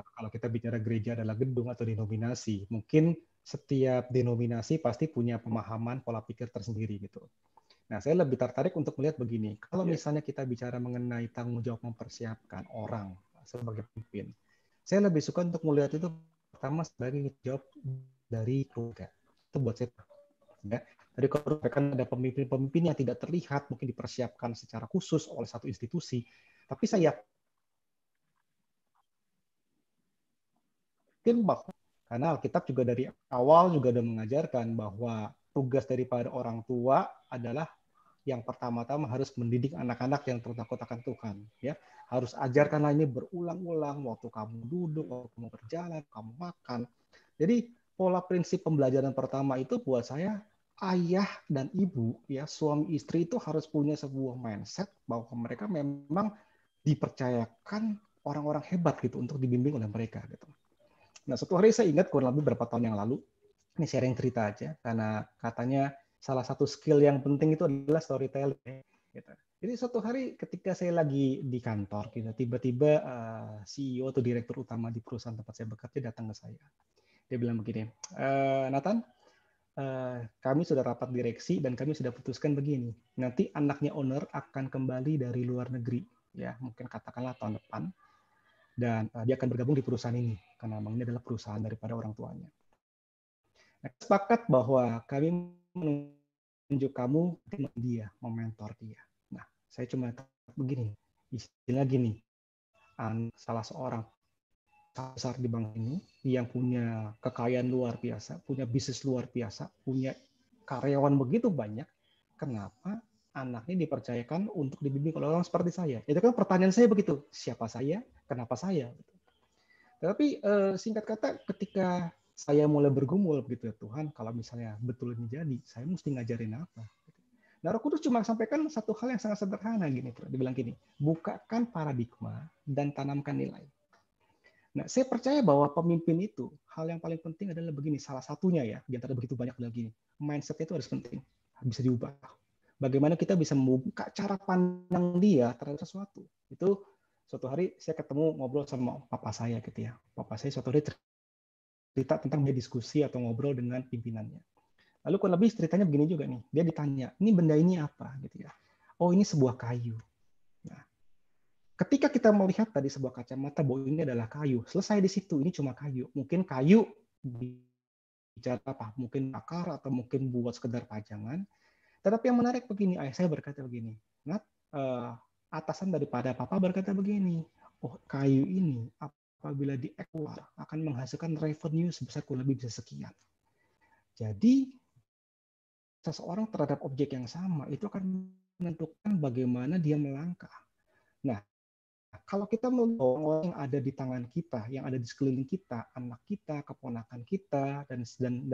kalau kita bicara gereja adalah gedung atau denominasi, mungkin setiap denominasi pasti punya pemahaman pola pikir tersendiri gitu. Nah, saya lebih tertarik untuk melihat begini, kalau misalnya kita bicara mengenai tanggung jawab mempersiapkan orang sebagai pemimpin, saya lebih suka untuk melihat itu pertama sebagai jawab dari keluarga. Itu buat saya. Ya. Dari keluarga kan ada pemimpin-pemimpin yang tidak terlihat, mungkin dipersiapkan secara khusus oleh satu institusi, tapi saya yakin bahwa karena Alkitab juga dari awal juga sudah mengajarkan bahwa tugas daripada orang tua adalah yang pertama-tama harus mendidik anak-anak yang takut akan Tuhan. Ya, harus ajarkanlah ini berulang-ulang waktu kamu duduk, waktu kamu berjalan, kamu makan. Jadi pola prinsip pembelajaran pertama itu buat saya ayah dan ibu, ya suami istri itu harus punya sebuah mindset bahwa mereka memang dipercayakan orang-orang hebat gitu untuk dibimbing oleh mereka gitu. Nah, suatu hari saya ingat kurang lebih berapa tahun yang lalu, ini sharing cerita aja, karena katanya salah satu skill yang penting itu adalah storytelling. Gitu. Jadi suatu hari ketika saya lagi di kantor, gitu, tiba-tiba CEO atau direktur utama di perusahaan tempat saya bekerja datang ke saya. Dia bilang begini, Nathan, kami sudah rapat direksi dan kami sudah putuskan begini. Nanti anaknya owner akan kembali dari luar negeri, ya mungkin katakanlah tahun depan. Dan dia akan bergabung di perusahaan ini karena memang ini adalah perusahaan daripada orang tuanya. Nah, sepakat bahwa kami menunjuk kamu dia, mementor dia. Nah, saya cuma begini, istilah gini, salah seorang besar di bank ini yang punya kekayaan luar biasa, punya bisnis luar biasa, punya karyawan begitu banyak, kenapa anaknya dipercayakan untuk dibimbing oleh orang seperti saya? Itu kan pertanyaan saya begitu, siapa saya, kenapa saya? Tapi singkat kata, ketika saya mulai bergumul gitu ya, Tuhan, kalau misalnya betul ini jadi, saya mesti ngajarin apa? Nah, Roh Kudus cuma sampaikan satu hal yang sangat sederhana gini, Bro. Dibilang gini, bukakan paradigma dan tanamkan nilai. Nah, saya percaya bahwa pemimpin itu hal yang paling penting adalah begini, salah satunya ya, di antara begitu banyak adalah gini, mindset itu harus penting, bisa diubah. Bagaimana kita bisa membuka cara pandang dia terhadap sesuatu. Itu suatu hari saya ketemu ngobrol sama papa saya gitu ya. Papa saya suatu hari cerita tentang dia diskusi atau ngobrol dengan pimpinannya. Lalu kurang lebih ceritanya begini juga nih. Dia ditanya, ini benda ini apa gitu ya. Oh, ini sebuah kayu. Nah, ketika kita melihat tadi sebuah kacamata bahwa ini adalah kayu, selesai di situ, ini cuma kayu. Mungkin kayu bicara apa? Mungkin akar atau mungkin buat sekedar pajangan. Tetapi yang menarik begini, ayah saya berkata begini, Nat, atasan daripada papa berkata begini, oh kayu ini apabila diekspor akan menghasilkan revenue sebesar kurang lebih bisa sekian. Jadi seseorang terhadap objek yang sama itu akan menentukan bagaimana dia melangkah. Nah, kalau kita melihat orang yang ada di tangan kita, yang ada di sekeliling kita, anak kita, keponakan kita, dan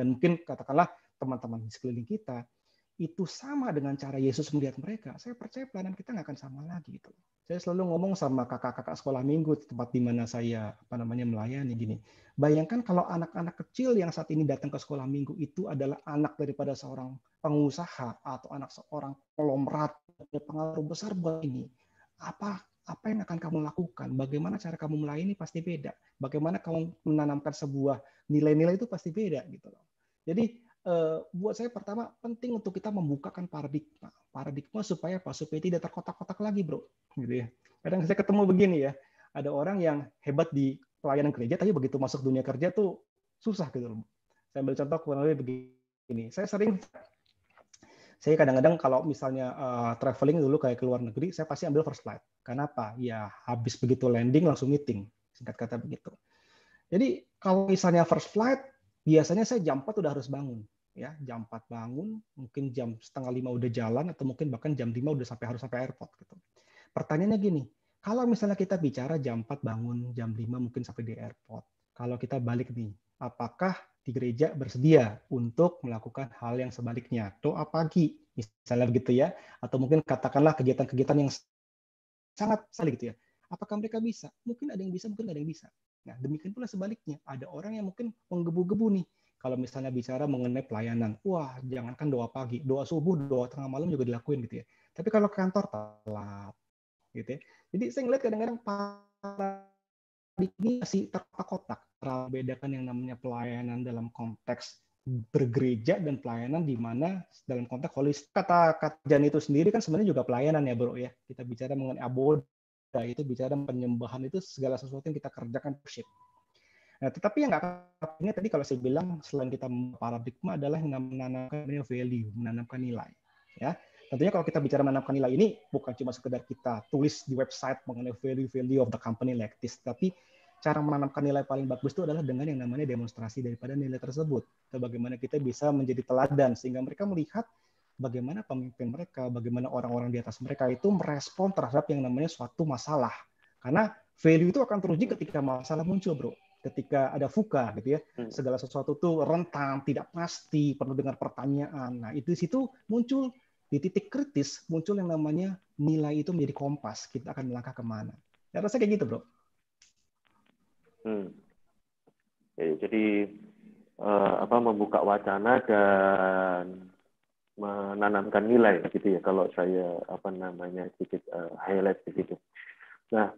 mungkin katakanlah teman-teman di sekeliling kita, itu sama dengan cara Yesus melihat mereka, saya percaya pelayanan kita nggak akan sama lagi gitu. Saya selalu ngomong sama kakak-kakak sekolah minggu tempat di mana saya melayani gini. Bayangkan kalau anak-anak kecil yang saat ini datang ke sekolah minggu itu adalah anak daripada seorang pengusaha atau anak seorang konglomerat yang pengaruh besar buat ini. Apa yang akan kamu lakukan? Bagaimana cara kamu melayani pasti beda. Bagaimana kamu menanamkan sebuah nilai-nilai itu pasti beda gitu loh. Jadi buat saya pertama penting untuk kita membukakan paradigma supaya apa? Supaya tidak terkotak-kotak lagi, bro. Gitu ya. Kadang saya ketemu begini ya, ada orang yang hebat di pelayanan gereja, tapi begitu masuk dunia kerja tuh susah gitu loh. Saya ambil contoh kurang lebih begini. Saya kadang-kadang kalau misalnya traveling dulu kayak ke luar negeri, saya pasti ambil first flight. Kenapa? Ya habis begitu landing langsung meeting, singkat kata begitu. Jadi kalau misalnya first flight, biasanya saya jam 4 udah harus bangun. Ya, jam 4 bangun, mungkin jam setengah 5 udah jalan, atau mungkin bahkan jam 5 udah harus sampai airport. Gitu. Pertanyaannya gini, kalau misalnya kita bicara jam 4 bangun, jam 5 mungkin sampai di airport. Kalau kita balik nih, apakah di gereja bersedia untuk melakukan hal yang sebaliknya? Doa pagi, misalnya begitu ya. Atau mungkin katakanlah kegiatan-kegiatan yang sangat saling gitu ya. Apakah mereka bisa? Mungkin ada yang bisa, mungkin ada yang bisa. Nah, demikian pula sebaliknya. Ada orang yang mungkin menggebu-gebu nih. Kalau misalnya bicara mengenai pelayanan, wah jangankan doa pagi, doa subuh, doa tengah malam juga dilakuin gitu ya. Tapi kalau ke kantor telat, gitu ya. Jadi saya ngeliat kadang-kadang ini masih terkotak, bedakan yang namanya pelayanan dalam konteks bergereja dan pelayanan di mana dalam konteks holistik. Kata Jan itu sendiri kan sebenarnya juga pelayanan ya bro ya. Kita bicara mengenai aboda, itu bicara penyembahan, itu segala sesuatu yang kita kerjakan worship. Nah, tetapi yang nggak kalah tadi kalau saya bilang selain kita paradigma adalah yang menanamkan value, menanamkan nilai. Ya, tentunya kalau kita bicara menanamkan nilai ini bukan cuma sekedar kita tulis di website mengenai value of the company like this, tapi cara menanamkan nilai paling bagus itu adalah dengan yang namanya demonstrasi daripada nilai tersebut. Bagaimana kita bisa menjadi teladan sehingga mereka melihat bagaimana pemimpin mereka, bagaimana orang-orang di atas mereka itu merespon terhadap yang namanya suatu masalah. Karena value itu akan teruji ketika masalah muncul, bro. Ketika ada fuka, gitu ya, segala sesuatu tuh rentan, tidak pasti, penuh dengan pertanyaan. Nah, itu di situ muncul di titik kritis, muncul yang namanya nilai itu menjadi kompas. Kita akan melangkah kemana? Ya, rasanya kayak gitu, bro. Jadi membuka wacana dan menanamkan nilai, gitu ya. Kalau saya sedikit highlight begitu. Nah,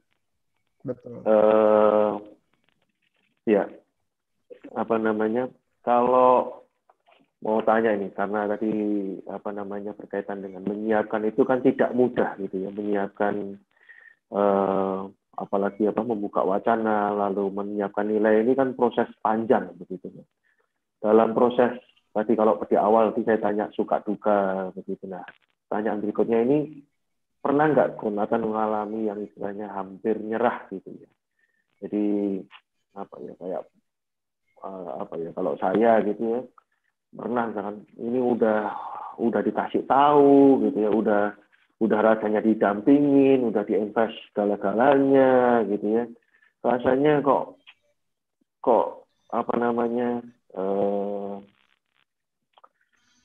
betul. Ya, kalau mau tanya ini, karena tadi berkaitan dengan menyiapkan itu kan tidak mudah gitu ya, menyiapkan apalagi membuka wacana lalu menyiapkan nilai, ini kan proses panjang begitu ya. Dalam proses tadi kalau di awal saya tanya suka duka begitu. Nah, pertanyaan berikutnya ini, pernah nggak Jonathan mengalami yang istilahnya hampir nyerah gitu ya. Jadi kayak kalau saya gitu ya, pernah kan ini udah dikasih tahu gitu ya, udah rasanya didampingin, udah diinvest segala-galanya gitu ya, rasanya kok kok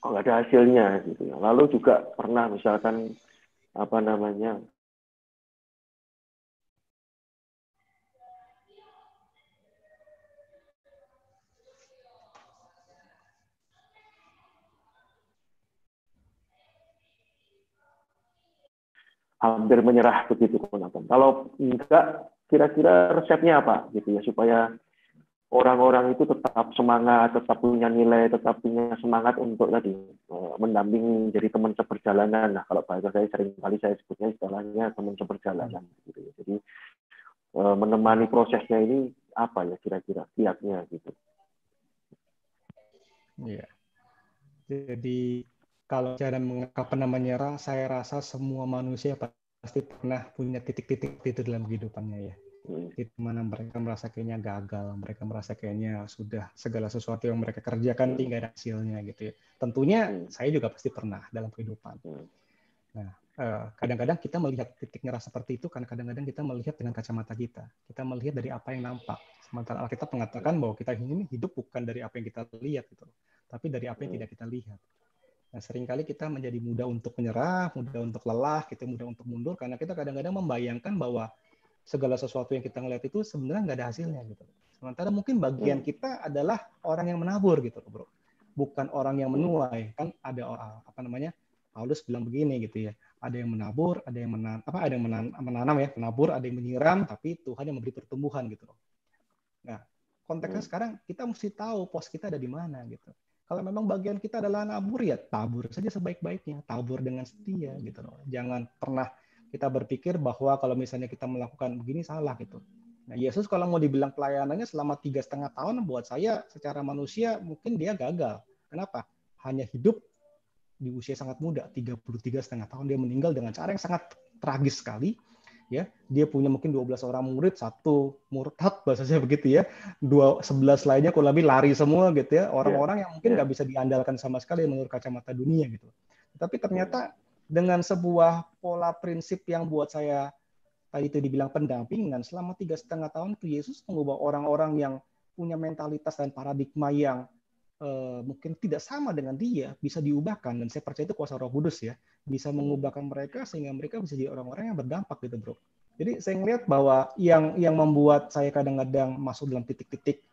nggak ada hasilnya gitu ya. Lalu juga pernah misalkan hampir menyerah begitu. Kalau enggak, kira-kira resepnya apa gitu ya, supaya orang-orang itu tetap semangat, tetap punya nilai, tetap punya semangat untuk tadi mendampingi, jadi teman seperjalanan. Nah, kalau bahasa saya seringkali saya sebutnya istilahnya teman seperjalanan gitu ya. Jadi menemani prosesnya ini apa ya kira-kira kiatnya gitu. Iya. Jadi kalau cara mengapa menyerah, saya rasa semua manusia pasti pernah punya titik-titik itu dalam kehidupannya ya. Di mana mereka merasa kayaknya gagal, mereka merasa kayaknya sudah segala sesuatu yang mereka kerjakan tinggal ada hasilnya gitu ya. Tentunya saya juga pasti pernah dalam kehidupan. Nah, kadang-kadang kita melihat titik nyerah seperti itu karena kadang-kadang kita melihat dengan kacamata kita. Kita melihat dari apa yang nampak. Sementara Alkitab mengatakan bahwa kita ini hidup bukan dari apa yang kita lihat gitu, tapi dari apa yang tidak kita lihat. Nah, seringkali kita menjadi mudah untuk menyerah, mudah untuk lelah, kita mudah untuk mundur karena kita kadang-kadang membayangkan bahwa segala sesuatu yang kita ngeliat itu sebenarnya nggak ada hasilnya gitu. Sementara mungkin bagian kita adalah orang yang menabur gitu, bro. Bukan orang yang menuai. Kan ada Paulus bilang begini gitu ya. Ada yang menabur, ada yang menanam ya, menabur, ada yang menyiram, tapi Tuhan yang memberi pertumbuhan gitu. Nah, konteksnya sekarang kita mesti tahu pos kita ada di mana gitu. Kalau memang bagian kita adalah nabur, ya tabur saja sebaik-baiknya, tabur dengan setia gitu loh. Jangan pernah kita berpikir bahwa kalau misalnya kita melakukan begini salah gitu. Nah, Yesus kalau mau dibilang pelayanannya selama 3,5 tahun, buat saya secara manusia mungkin dia gagal. Kenapa? Hanya hidup di usia sangat muda, 33,5 tahun dia meninggal dengan cara yang sangat tragis sekali. Ya, dia punya mungkin 12 orang murid, satu murtad bahasa saya begitu ya, 11 lainnya kurang lebih lari semua gitu ya, orang-orang yang mungkin nggak bisa diandalkan sama sekali menurut kacamata dunia gitu. Tapi ternyata dengan sebuah pola prinsip yang buat saya tadi itu dibilang pendampingan, selama 3,5 tahun itu Yesus mengubah orang-orang yang punya mentalitas dan paradigma yang mungkin tidak sama dengan dia, bisa diubahkan, dan saya percaya itu kuasa Roh Kudus ya, bisa mengubahkan mereka sehingga mereka bisa jadi orang-orang yang berdampak gitu, bro. Jadi saya ngelihat bahwa yang membuat saya kadang-kadang masuk dalam titik-titik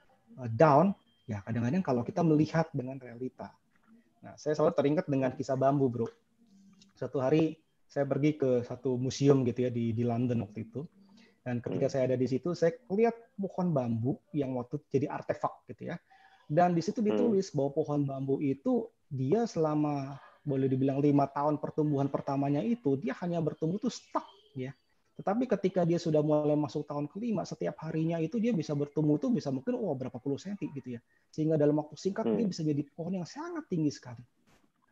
down, ya kadang-kadang kalau kita melihat dengan realita. Nah, saya selalu teringat dengan kisah bambu, bro. Suatu hari saya pergi ke satu museum gitu ya di London waktu itu. Dan ketika saya ada di situ, saya lihat pohon bambu yang waktu jadi artefak gitu ya. Dan di situ ditulis bahwa pohon bambu itu dia selama boleh dibilang 5 tahun pertumbuhan pertamanya itu dia hanya bertumbuh tuh stuck ya. Tetapi ketika dia sudah mulai masuk tahun kelima, setiap harinya itu dia bisa bertumbuh tuh bisa mungkin berapa puluh senti gitu ya. Sehingga dalam waktu singkat dia bisa jadi pohon yang sangat tinggi sekali.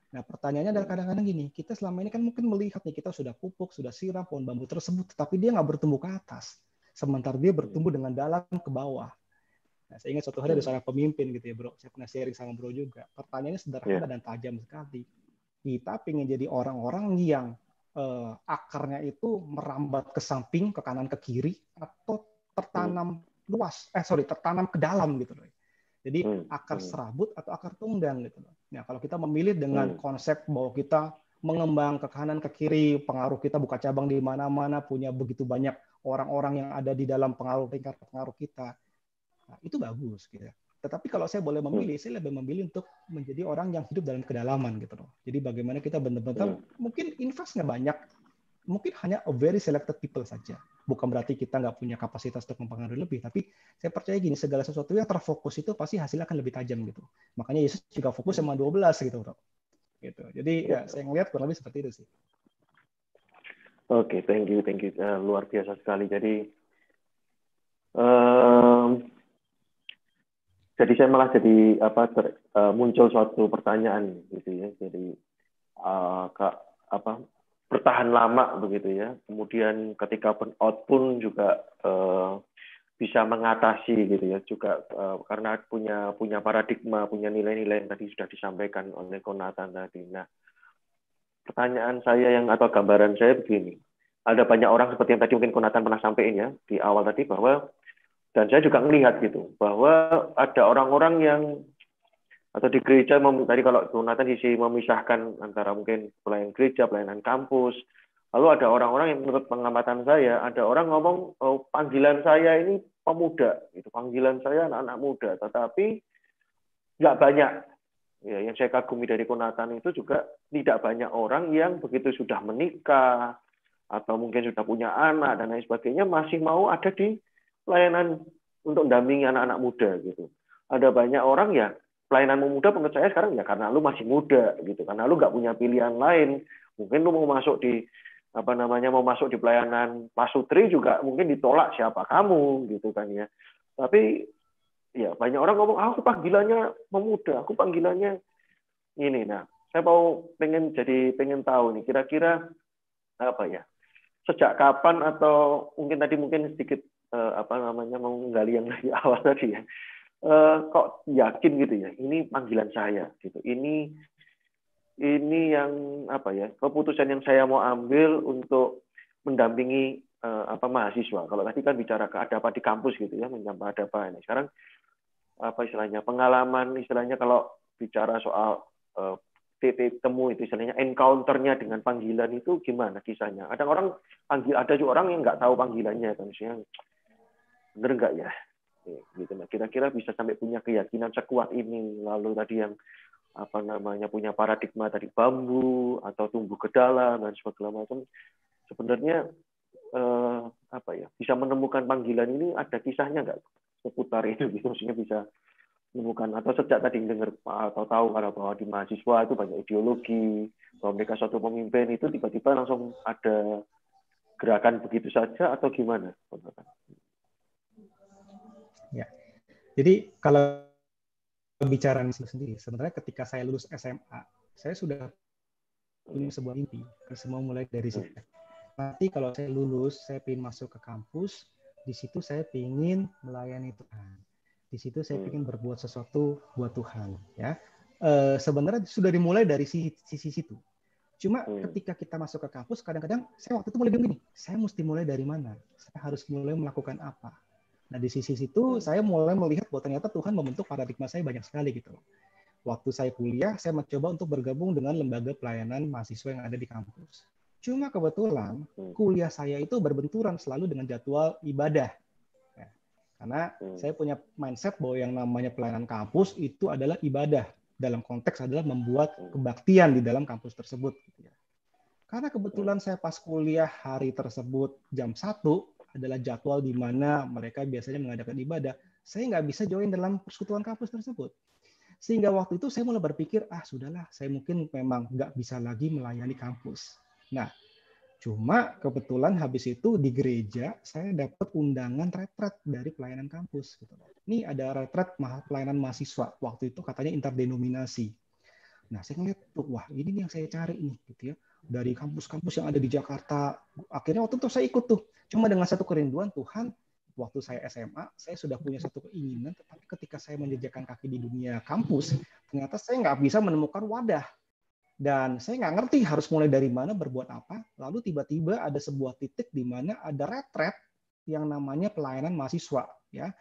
Nah, pertanyaannya adalah kadang-kadang gini, kita selama ini kan mungkin melihat nih, kita sudah pupuk, sudah siram pohon bambu tersebut, tapi dia nggak bertumbuh ke atas. Sementara dia bertumbuh dengan dalam ke bawah. Nah, saya ingat suatu hari ada seorang pemimpin gitu ya, bro. Saya pernah sharing sama bro juga. Pertanyaannya sederhana dan tajam sekali. Kita pengen jadi orang-orang yang akarnya itu merambat ke samping, ke kanan, ke kiri, atau tertanam tertanam ke dalam gitu loh. Jadi akar serabut atau akar tunggang gitu loh. Nah, kalau kita memilih dengan konsep bahwa kita mengembang ke kanan ke kiri, pengaruh kita buka cabang di mana-mana, punya begitu banyak orang-orang yang ada di dalam lingkar pengaruh kita. Nah, itu bagus gitu. Tetapi kalau saya boleh memilih, saya lebih memilih untuk menjadi orang yang hidup dalam kedalaman gitu loh. Jadi bagaimana kita benar-benar mungkin invest nggak banyak, mungkin hanya a very selected people saja. Bukan berarti kita nggak punya kapasitas untuk mempengaruhi lebih, tapi saya percaya gini, segala sesuatu yang terfokus itu pasti hasilnya akan lebih tajam gitu. Makanya Yesus juga fokus sama 12 gitu, bro. Gitu. Jadi ya saya ngelihat kurang lebih seperti itu sih. Oke, thank you. Luar biasa sekali. Jadi saya malah jadi muncul suatu pertanyaan gitu ya. Jadi bertahan lama begitu ya. Kemudian ketika burnout pun juga bisa mengatasi gitu ya, juga karena punya paradigma, punya nilai-nilai yang tadi sudah disampaikan oleh Konatan tadi. Nah, pertanyaan saya atau gambaran saya begini. Ada banyak orang seperti yang tadi mungkin Konatan pernah sampaikan ya di awal tadi, bahwa dan saya juga melihat gitu bahwa ada orang-orang yang atau di gereja tadi kalau Jonathan sisi memisahkan antara mungkin pelayanan gereja, pelayanan kampus. Lalu ada orang-orang yang menurut pengamatan saya, ada orang ngomong, panggilan saya ini pemuda, gitu. Panggilan saya anak-anak muda, tetapi nggak banyak. Ya, yang saya kagumi dari Jonathan itu juga tidak banyak orang yang begitu sudah menikah atau mungkin sudah punya anak dan lain sebagainya masih mau ada di pelayanan untuk mendampingi anak-anak muda gitu. Ada banyak orang ya pelayanan muda menurut saya sekarang ya karena lu masih muda gitu, karena lu nggak punya pilihan lain. Mungkin lu mau masuk di pelayanan pasutri juga mungkin ditolak, siapa kamu gitu kan ya. Tapi ya banyak orang ngomong, aku panggilannya pemuda, aku panggilannya ini. Nah, saya pengen tahu nih kira-kira apa ya? Sejak kapan atau mungkin sedikit menggali yang dari awal tadi ya. Kok yakin gitu ya, ini panggilan saya gitu, ini yang keputusan yang saya mau ambil untuk mendampingi mahasiswa. Kalau tadi kan bicara keadapan di kampus gitu ya, menyapa-adapan. Sekarang pengalaman kalau bicara soal titik temu itu istilahnya encounter-nya dengan panggilan itu gimana kisahnya? Ada juga orang yang nggak tahu panggilannya, kan misalnya bener nggak ya? Gitu. Nah, kira-kira bisa sampai punya keyakinan sekuat ini. Lalu tadi yang punya paradigma tadi bambu atau tumbuh ke dalam dan segala macam. Sebenarnya bisa menemukan panggilan ini ada kisahnya nggak seputar itu? Maksudnya bisa menemukan atau sejak tadi dengar atau tahu bahwa di mahasiswa itu banyak ideologi, bahwa mereka suatu pemimpin itu tiba-tiba langsung ada gerakan begitu saja atau gimana? Ya. Jadi kalau bicara sendiri, sebenarnya ketika saya lulus SMA, saya sudah punya sebuah mimpi. Semua mulai dari situ. Nanti kalau saya lulus, saya ingin masuk ke kampus, di situ saya ingin melayani Tuhan. Di situ saya ingin berbuat sesuatu buat Tuhan. Ya, sebenarnya sudah dimulai dari sisi situ. Cuma ketika kita masuk ke kampus, kadang-kadang saya waktu itu mulai bingung, saya mesti mulai dari mana? Saya harus mulai melakukan apa? Nah, di sisi situ saya mulai melihat bahwa ternyata Tuhan membentuk paradigma saya banyak sekali gitu. Waktu saya kuliah, saya mencoba untuk bergabung dengan lembaga pelayanan mahasiswa yang ada di kampus. Cuma kebetulan kuliah saya itu berbenturan selalu dengan jadwal ibadah. Ya, karena saya punya mindset bahwa yang namanya pelayanan kampus itu adalah ibadah. Dalam konteks adalah membuat kebaktian di dalam kampus tersebut. Karena kebetulan saya pas kuliah hari tersebut jam 1 adalah jadwal di mana mereka biasanya mengadakan ibadah. Saya nggak bisa join dalam persekutuan kampus tersebut. Sehingga waktu itu saya mulai berpikir, sudahlah, saya mungkin memang nggak bisa lagi melayani kampus. Nah, cuma kebetulan habis itu di gereja saya dapat undangan retret dari pelayanan kampus. Ini ada retret pelayanan mahasiswa. Waktu itu katanya interdenominasi. Nah, saya ngeliat tuh, wah ini nih yang saya cari nih, gitu ya. Dari kampus-kampus yang ada di Jakarta. Akhirnya waktu itu saya ikut tuh. Cuma dengan satu kerinduan, Tuhan, waktu saya SMA, saya sudah punya satu keinginan, tetapi ketika saya menjejakkan kaki di dunia kampus, ternyata saya nggak bisa menemukan wadah. Dan saya nggak ngerti harus mulai dari mana, berbuat apa. Lalu tiba-tiba ada sebuah titik di mana ada retret yang namanya pelayanan mahasiswa. Ya,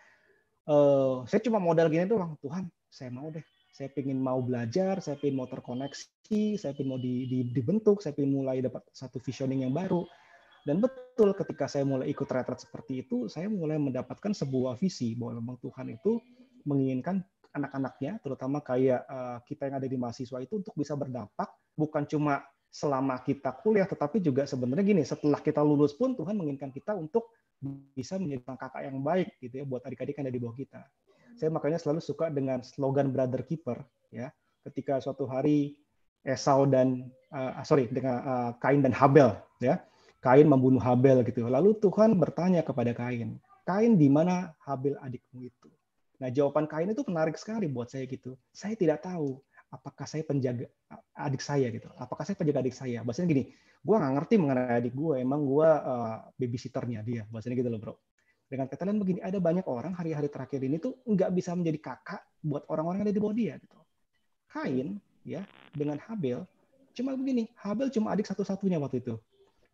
saya cuma modal gini doang, Tuhan, saya mau deh. Saya pengen mau belajar, saya pengen mau terkoneksi, saya pengen mau dibentuk, saya pengen mulai dapat satu visioning yang baru. Dan betul ketika saya mulai ikut retret seperti itu, saya mulai mendapatkan sebuah visi bahwa memang Tuhan itu menginginkan anak-anaknya, terutama kayak kita yang ada di mahasiswa itu untuk bisa berdampak, bukan cuma selama kita kuliah, tetapi juga sebenarnya gini, setelah kita lulus pun Tuhan menginginkan kita untuk bisa menjadi kakak yang baik gitu ya buat adik-adik yang ada di bawah kita. Saya makanya selalu suka dengan slogan Brother Keeper ya. Ketika suatu hari Esau dan dengan Kain dan Habel ya. Kain membunuh Habel gitu. Lalu Tuhan bertanya kepada Kain, "Kain, di mana Habel adikmu itu?" Nah, jawaban Kain itu menarik sekali buat saya gitu. Saya tidak tahu apakah saya penjaga adik saya gitu. Apakah saya penjaga adik saya? Bahasanya gini, gue nggak ngerti mengenai adik gue. Emang gue babysitternya dia. Bahasanya gitu loh, bro. Dengan kata lain begini, ada banyak orang hari-hari terakhir ini tuh nggak bisa menjadi kakak buat orang-orang yang ada di bawah dia. Gitu. Kain, ya, dengan Habel, cuma begini, Habel cuma adik satu-satunya waktu itu.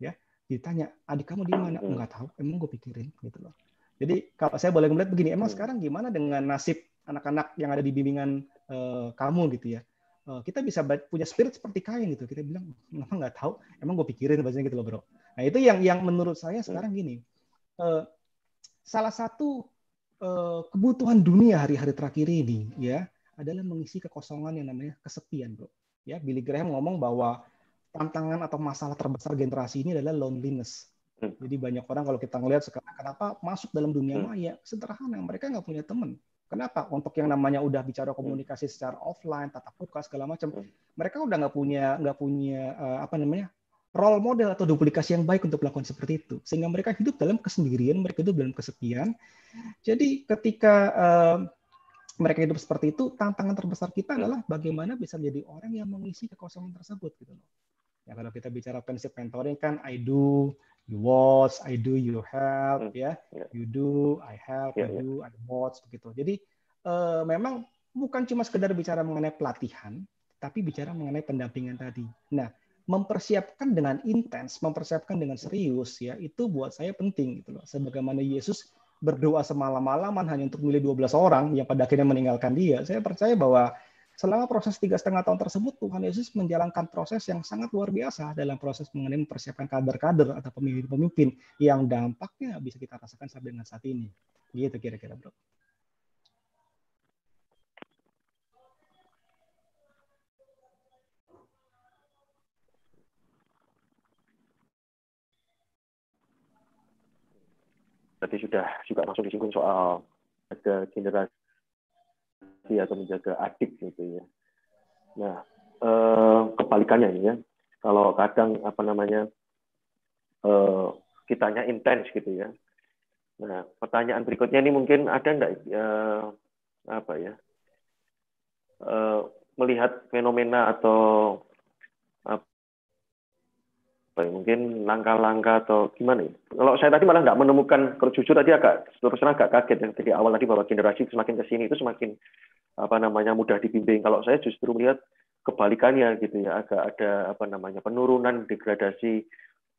Ya, ditanya, adik kamu di mana? Nggak tahu, emang gue pikirin. Gitu loh. Jadi kalau saya boleh melihat begini, emang sekarang gimana dengan nasib anak-anak yang ada di bimbingan kamu gitu ya? Kita bisa punya spirit seperti Kain gitu. Kita bilang, kenapa nggak tahu? Emang gue pikirin bahasanya gitu loh, bro. Nah itu yang menurut saya sekarang gini. Salah satu kebutuhan dunia hari-hari terakhir ini ya adalah mengisi kekosongan yang namanya kesepian, bro. Ya, Billy Graham ngomong bahwa tantangan atau masalah terbesar generasi ini adalah loneliness. Jadi banyak orang kalau kita ngelihat sekarang kenapa masuk dalam dunia maya, sederhana, mereka nggak punya teman. Kenapa? Untuk yang namanya udah bicara komunikasi secara offline, tatap muka segala macam, mereka udah nggak punya apa namanya role model atau duplikasi yang baik untuk melakukan seperti itu. Sehingga mereka hidup dalam kesendirian, mereka hidup dalam kesepian. Jadi ketika mereka hidup seperti itu, tantangan terbesar kita adalah bagaimana bisa menjadi orang yang mengisi kekosongan tersebut gitu loh. Ya kalau kita bicara prinsip mentoring kan I do, you watch, I do, you help, ya, you do, I help, you do, I watch begitu. Jadi memang bukan cuma sekedar bicara mengenai pelatihan, tapi bicara mengenai pendampingan tadi. Nah, mempersiapkan dengan intens, mempersiapkan dengan serius ya, itu buat saya penting gitu loh. Sebagaimana Yesus berdoa semalam-malaman hanya untuk memilih 12 orang yang pada akhirnya meninggalkan dia. Saya percaya bahwa selama proses 3,5 tahun tersebut, Tuhan Yesus menjalankan proses yang sangat luar biasa dalam proses mengenai mempersiapkan kader-kader atau pemimpin-pemimpin yang dampaknya bisa kita rasakan sampai dengan saat ini. Gitu kira-kira, bro. Tadi sudah juga langsung disinggung soal ada generasi atau menjaga adik gitu ya. Nah, kebalikannya ini ya. Kalau kadang apa namanya kitanya intens gitu ya. Nah, pertanyaan berikutnya ini mungkin ada enggak apa ya? Melihat fenomena atau mungkin langkah-langkah atau gimana ya? Kalau saya tadi malah nggak menemukan, kalau jujur tadi terus terang agak kaget ya dari awal tadi bahwa generasi semakin kesini itu semakin apa namanya mudah dibimbing. Kalau saya justru melihat kebalikannya gitu ya, agak ada apa namanya penurunan degradasi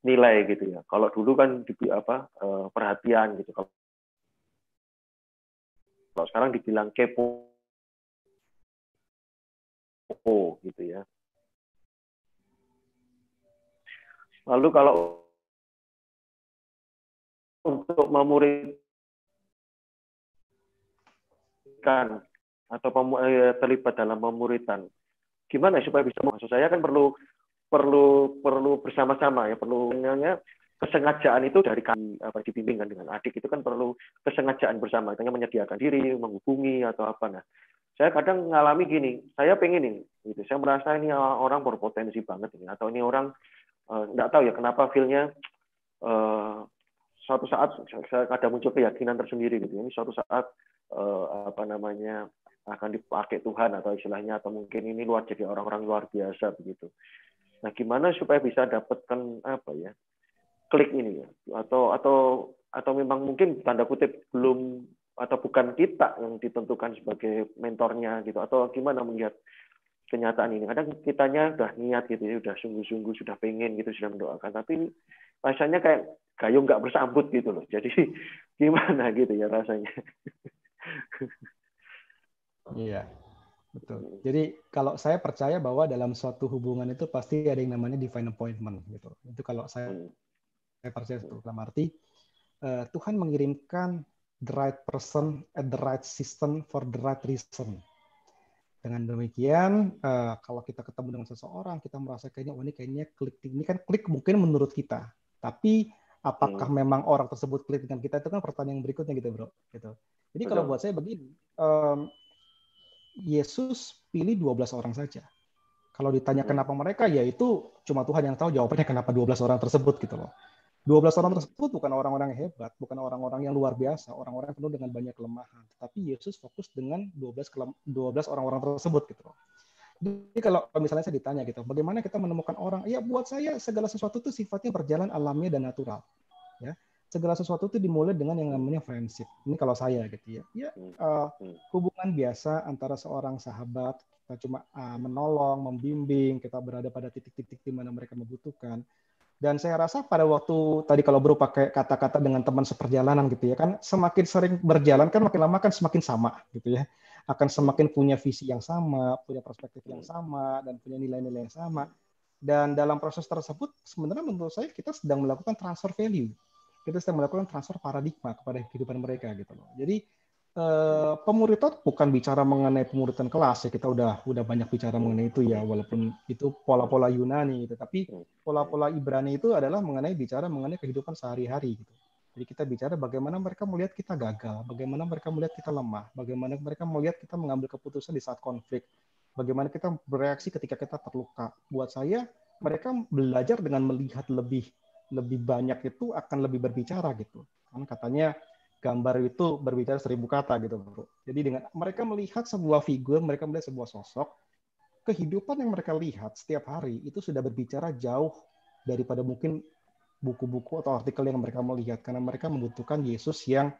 nilai gitu ya. Kalau dulu kan perhatian gitu. Kalau sekarang dibilang kepo gitu ya. Lalu kalau untuk memuridkan atau terlibat dalam pemuridan, gimana supaya bisa? Maksud saya kan perlu perlu bersama-sama ya, perlu kesengajaan itu dari kami dibimbingkan dengan adik itu kan perlu kesengajaan bersama, katanya menyediakan diri, menghubungi atau apa. Nah, saya kadang ngalami gini, saya pengen ini, gitu. Saya merasa ini orang berpotensi banget ini, atau ini orang nggak tahu ya kenapa feel-nya suatu saat saya kadang muncul keyakinan tersendiri gitu. Ini suatu saat akan dipakai Tuhan atau istilahnya atau mungkin ini jadi orang-orang luar biasa begitu. Nah, gimana supaya bisa dapatkan klik ini ya, atau memang mungkin tanda kutip belum atau bukan kita yang ditentukan sebagai mentornya gitu, atau gimana melihat kenyataan ini. Kadang kitanya udah niat gitu ya, udah sungguh-sungguh, sudah pengen gitu, sudah mendoakan, tapi rasanya kayak gayung nggak bersambut gitu loh. Jadi gimana gitu ya rasanya. Iya, betul. Jadi kalau saya percaya bahwa dalam suatu hubungan itu pasti ada yang namanya divine appointment gitu. Itu kalau saya percaya itu. Dalam arti Tuhan mengirimkan the right person at the right season for the right reason. Dengan demikian, kalau kita ketemu dengan seseorang, kita merasa kayaknya klik. Ini kan klik mungkin menurut kita. Tapi apakah memang orang tersebut klik dengan kita, itu kan pertanyaan berikutnya gitu, bro. Gitu. Jadi kalau buat saya begini, Yesus pilih 12 orang saja. Kalau ditanya kenapa mereka, ya itu cuma Tuhan yang tahu jawabannya kenapa 12 orang tersebut gitu loh. 12 orang tersebut bukan orang-orang yang hebat, bukan orang-orang yang luar biasa, orang-orang yang penuh dengan banyak kelemahan. Tapi Yesus fokus dengan 12 orang-orang tersebut gitu. Jadi kalau misalnya saya ditanya gitu, bagaimana kita menemukan orang? Ya buat saya segala sesuatu itu sifatnya berjalan alamiah dan natural. Ya, segala sesuatu itu dimulai dengan yang namanya friendship. Ini kalau saya gitu ya. Hubungan biasa antara seorang sahabat, kita cuma menolong, membimbing, kita berada pada titik-titik di mana mereka membutuhkan. Dan saya rasa pada waktu tadi kalau Bro pakai kata-kata dengan teman seperjalanan gitu ya kan, semakin sering berjalan kan makin lama kan semakin sama gitu ya, akan semakin punya visi yang sama, punya perspektif yang sama, dan punya nilai-nilai yang sama. Dan dalam proses tersebut sebenarnya menurut saya kita sedang melakukan transfer value, kita sedang melakukan transfer paradigma kepada kehidupan mereka gitu loh. Jadi pemuritan bukan bicara mengenai pemuritan kelas ya, kita udah banyak bicara mengenai itu ya, walaupun itu pola-pola Yunani gitu, tapi pola-pola Ibrani itu adalah mengenai kehidupan sehari-hari gitu. Jadi kita bicara bagaimana mereka melihat kita gagal, bagaimana mereka melihat kita lemah, bagaimana mereka melihat kita mengambil keputusan di saat konflik, bagaimana kita bereaksi ketika kita terluka. Buat saya mereka belajar dengan melihat lebih banyak itu akan lebih berbicara gitu. Kan katanya gambar itu berbicara 1000 kata gitu, bro. Jadi dengan mereka melihat sebuah figur, mereka melihat sebuah sosok, kehidupan yang mereka lihat setiap hari itu sudah berbicara jauh daripada mungkin buku-buku atau artikel yang mereka melihat, karena mereka membutuhkan Yesus yang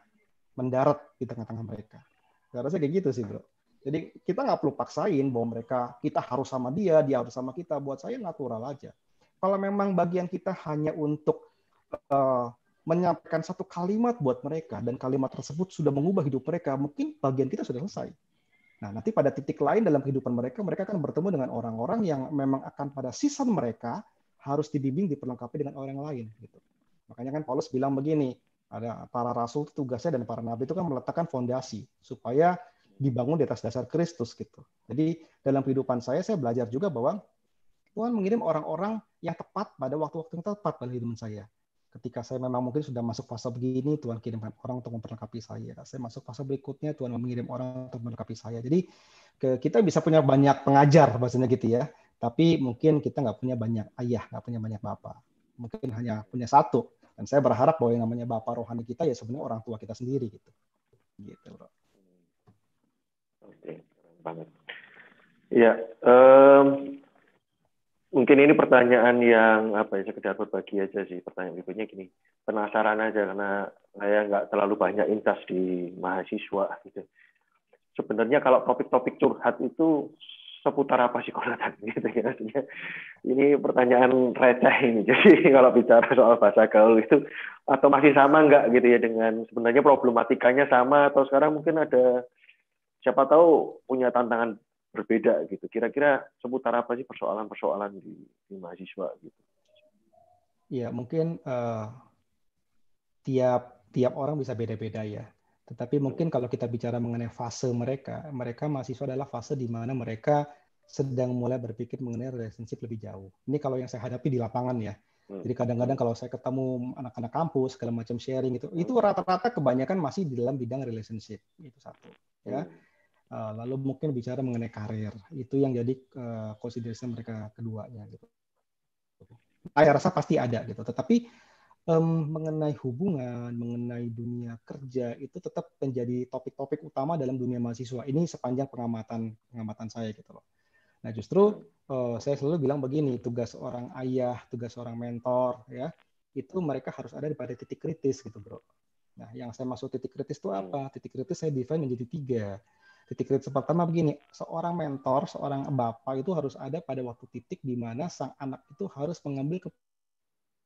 mendarat di tengah-tengah mereka. Saya rasa kayak gitu sih, bro. Jadi kita nggak perlu paksain bahwa kita harus sama dia harus sama kita. Buat saya natural aja. Kalau memang bagian kita hanya untuk menyampaikan satu kalimat buat mereka, dan kalimat tersebut sudah mengubah hidup mereka, mungkin bagian kita sudah selesai. Nah, nanti pada titik lain dalam kehidupan mereka akan bertemu dengan orang-orang yang memang akan pada season mereka harus dibimbing, diperlengkapi dengan orang lain. Gitu. Makanya kan Paulus bilang begini, ada para rasul tugasnya dan para nabi itu kan meletakkan fondasi supaya dibangun di atas dasar Kristus gitu. Jadi dalam kehidupan saya belajar juga bahwa Tuhan mengirim orang-orang yang tepat pada waktu-waktu yang tepat pada kehidupan saya. Ketika saya memang mungkin sudah masuk fase begini, Tuhan kirimkan orang untuk memperlengkapi saya. Saya masuk fase berikutnya, Tuhan mengirim orang untuk memperlengkapi saya. Jadi kita bisa punya banyak pengajar, bahasanya gitu ya. Tapi mungkin kita nggak punya banyak ayah, nggak punya banyak bapak. Mungkin hanya punya satu. Dan saya berharap bahwa yang namanya bapak rohani kita ya sebenarnya orang tua kita sendiri gitu. Gitu, bro. Oke, banget. Iya. Mungkin ini pertanyaan yang sekedar berbagi aja sih. Pertanyaan berikutnya gini, penasaran aja karena saya nggak terlalu banyak intas di mahasiswa gitu. Sebenarnya kalau topik-topik curhat itu seputar apa sih Konatan gitu ya. Ini pertanyaan receh ini. Jadi kalau bicara soal bahasa gaul itu atau masih sama nggak gitu ya dengan sebenarnya problematikanya sama, atau sekarang mungkin ada siapa tahu punya tantangan berbeda gitu. Kira-kira seputar apa sih persoalan-persoalan di mahasiswa gitu? Ya mungkin tiap orang bisa beda-beda ya. Tetapi mungkin kalau kita bicara mengenai fase mereka mahasiswa adalah fase di mana mereka sedang mulai berpikir mengenai relationship lebih jauh. Ini kalau yang saya hadapi di lapangan ya. Jadi kadang-kadang kalau saya ketemu anak-anak kampus segala macam sharing itu rata-rata kebanyakan masih di dalam bidang relationship, itu satu ya. Lalu mungkin bicara mengenai karir, itu yang jadi consideration mereka keduanya gitu. Saya rasa pasti ada gitu, tetapi mengenai hubungan, mengenai dunia kerja itu tetap menjadi topik-topik utama dalam dunia mahasiswa ini sepanjang pengamatan saya gitu loh. Nah justru saya selalu bilang begini, tugas seorang ayah, tugas seorang mentor ya, itu mereka harus ada pada titik kritis gitu bro. Nah yang saya maksud titik kritis itu apa? Titik kritis saya define menjadi 3. Titik kritis pertama begini, seorang mentor, seorang bapak itu harus ada pada waktu titik di mana sang anak itu harus mengambil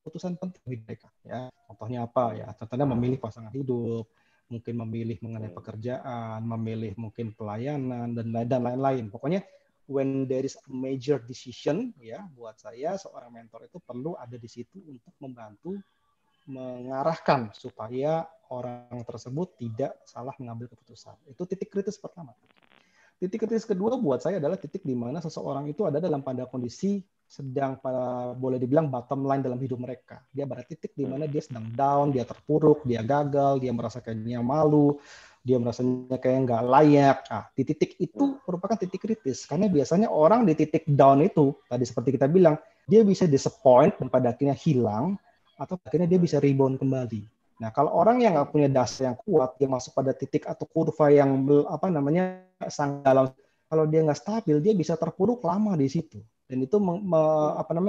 keputusan penting bagi mereka ya. Contohnya apa ya? Contohnya memilih pasangan hidup, mungkin memilih mengenai pekerjaan, memilih mungkin pelayanan dan lain-lain. Pokoknya when there is a major decision ya, buat saya seorang mentor itu perlu ada di situ untuk membantu mengarahkan supaya orang tersebut tidak salah mengambil keputusan. Itu titik kritis pertama. Titik kritis kedua buat saya adalah titik di mana seseorang itu ada dalam pada kondisi sedang boleh dibilang bottom line dalam hidup mereka. Dia pada titik di mana dia sedang down, dia terpuruk, dia gagal, dia merasa kayaknya malu, dia merasanya kayak nggak layak. Nah, di titik itu merupakan titik kritis. Karena biasanya orang di titik down itu, tadi seperti kita bilang, dia bisa disappoint dan pada akhirnya hilang, atau akhirnya dia bisa rebound kembali. Nah, kalau orang yang nggak punya dasar yang kuat, dia masuk pada titik atau kurva yang sangat dalam, kalau dia nggak stabil, dia bisa terpuruk lama di situ. Dan itu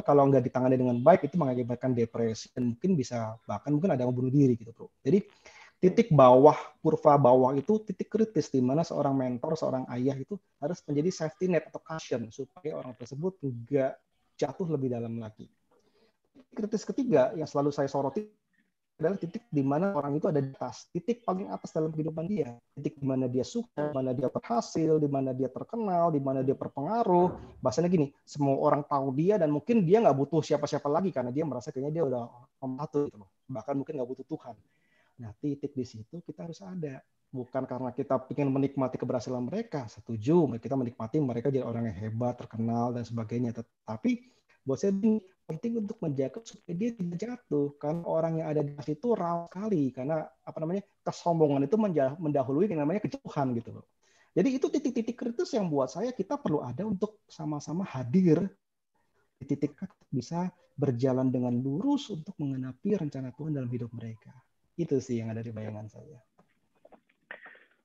kalau nggak ditangani dengan baik, itu mengakibatkan depresi dan mungkin bisa bahkan mungkin ada yang bunuh diri gitu, bro. Jadi titik bawah, kurva bawah itu titik kritis di mana seorang mentor, seorang ayah itu harus menjadi safety net atau cushion supaya orang tersebut nggak jatuh lebih dalam lagi. Kritis ketiga yang selalu saya soroti adalah titik di mana orang itu ada di atas, titik paling atas dalam kehidupan dia, titik di mana dia suka, di mana dia berhasil, di mana dia terkenal, di mana dia berpengaruh. Bahasanya gini, semua orang tahu dia dan mungkin dia nggak butuh siapa-siapa lagi karena dia merasa kayaknya dia udah nomor 1 gitu loh. Bahkan mungkin nggak butuh Tuhan. Nah, titik di situ kita harus ada. Bukan karena kita ingin menikmati keberhasilan mereka, setuju, kita menikmati mereka jadi orang yang hebat, terkenal, dan sebagainya. Tetapi buat saya penting untuk menjaga supaya dia tidak jatuh. Karena orang yang ada di situ rawan sekali. Karena kesombongan itu mendahului yang namanya kejatuhan gitu loh. Jadi itu titik-titik kritis yang buat saya kita perlu ada untuk sama-sama hadir di titik bisa berjalan dengan lurus untuk mengenapi rencana Tuhan dalam hidup mereka. Itu sih yang ada di bayangan saya.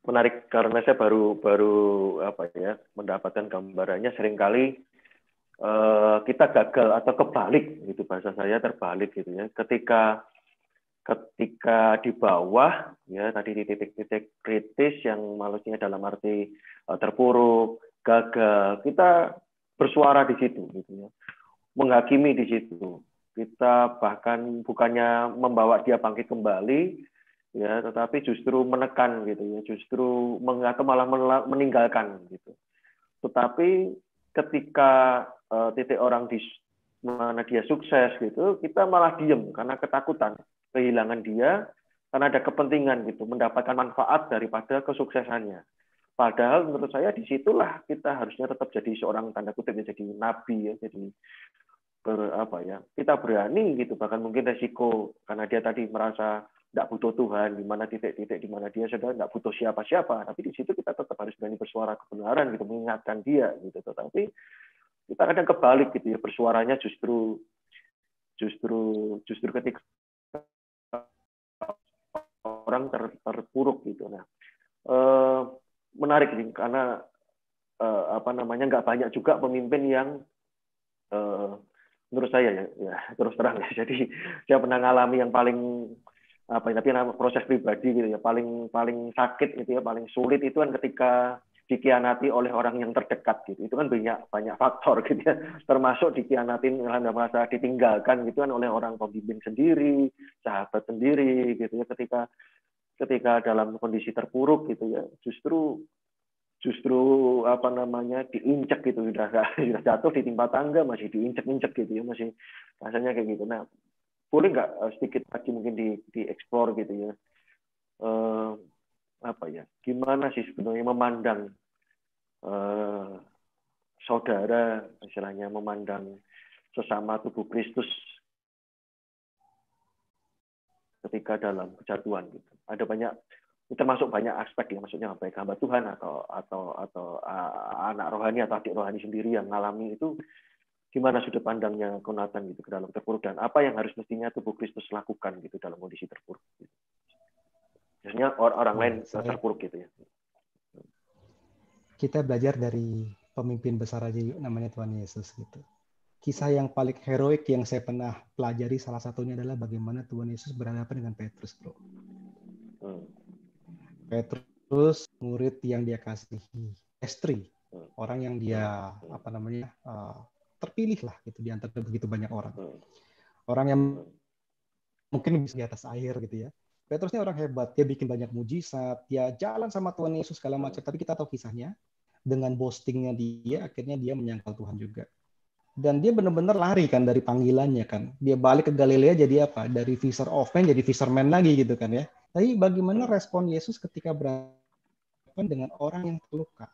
Menarik karena saya baru mendapatkan gambarannya seringkali kita gagal atau kebalik gitu, bahasa saya terbalik gitu ya. Ketika di bawah ya tadi di titik-titik kritis yang maksudnya dalam arti terpuruk, gagal, kita bersuara di situ gitu ya. Menghakimi di situ. Kita bahkan bukannya membawa dia bangkit kembali ya, tetapi justru menekan gitu ya, justru atau malah meninggalkan gitu. Tetapi ketika titik orang di mana dia sukses gitu, kita malah diem karena ketakutan kehilangan dia karena ada kepentingan gitu, mendapatkan manfaat daripada kesuksesannya. Padahal menurut saya disitulah kita harusnya tetap jadi seorang tanda kutip jadi nabi ya, jadi kita berani gitu, bahkan mungkin resiko karena dia tadi merasa tidak butuh Tuhan, di mana titik-titik di mana dia sudah tidak butuh siapa-siapa, tapi di situ kita tetap harus berani bersuara kebenaran gitu, mengingatkan dia gitu. Tetapi kita kadang kebalik gitu ya, bersuaranya justru ketika orang terpuruk gitu. Nah, menarik nih karena nggak banyak juga pemimpin yang menurut saya ya terus terang ya. Jadi saya pernah ngalami yang paling tapi proses pribadi gitu ya, paling sakit gitu ya, paling sulit itu kan ketika dikhianati oleh orang yang terdekat gitu. Itu kan banyak faktor gitu ya, termasuk dikhianatin karena merasa ditinggalkan gitu kan oleh orang pembimbing sendiri, sahabat sendiri gitu ya, ketika dalam kondisi terpuruk gitu ya, justru diinjek gitu, sudah jatuh ditimpa tangga masih diinjek gitu ya, masih rasanya kayak gitu. Nah, boleh nggak sedikit lagi mungkin dieksplor gitu ya, gimana sih sebenarnya memandang saudara, istilahnya memandang sesama tubuh Kristus ketika dalam kejatuhan gitu. Ada banyak, termasuk banyak aspek ya, maksudnya baik hamba Tuhan atau anak rohani atau adik rohani sendiri yang mengalami itu, gimana sudut pandangnya Konatan gitu ke dalam terpuruk, dan apa yang harus mestinya tubuh Kristus lakukan gitu dalam kondisi terpuruk. Gitu. Biasanya orang lain terpuruk gitu ya. Kita belajar dari pemimpin besar aja yuk, namanya Tuhan Yesus gitu. Kisah yang paling heroik yang saya pernah pelajari salah satunya adalah bagaimana Tuhan Yesus berhadapan dengan Petrus, bro. Petrus, murid yang dia kasihi, istri, orang yang dia terpilih lah gitu di antara begitu banyak orang. Orang yang mungkin bisa di atas air gitu ya. Petrus ini orang hebat, dia bikin banyak mujizat, dia jalan sama Tuhan Yesus segala macam. Tapi kita tahu kisahnya, dengan boastingnya dia, akhirnya dia menyangkal Tuhan juga. Dan dia benar-benar lari kan dari panggilannya kan. Dia balik ke Galilea jadi apa? Dari fisher of men jadi fisherman lagi gitu kan ya. Tapi bagaimana respon Yesus ketika berhadapan dengan orang yang terluka?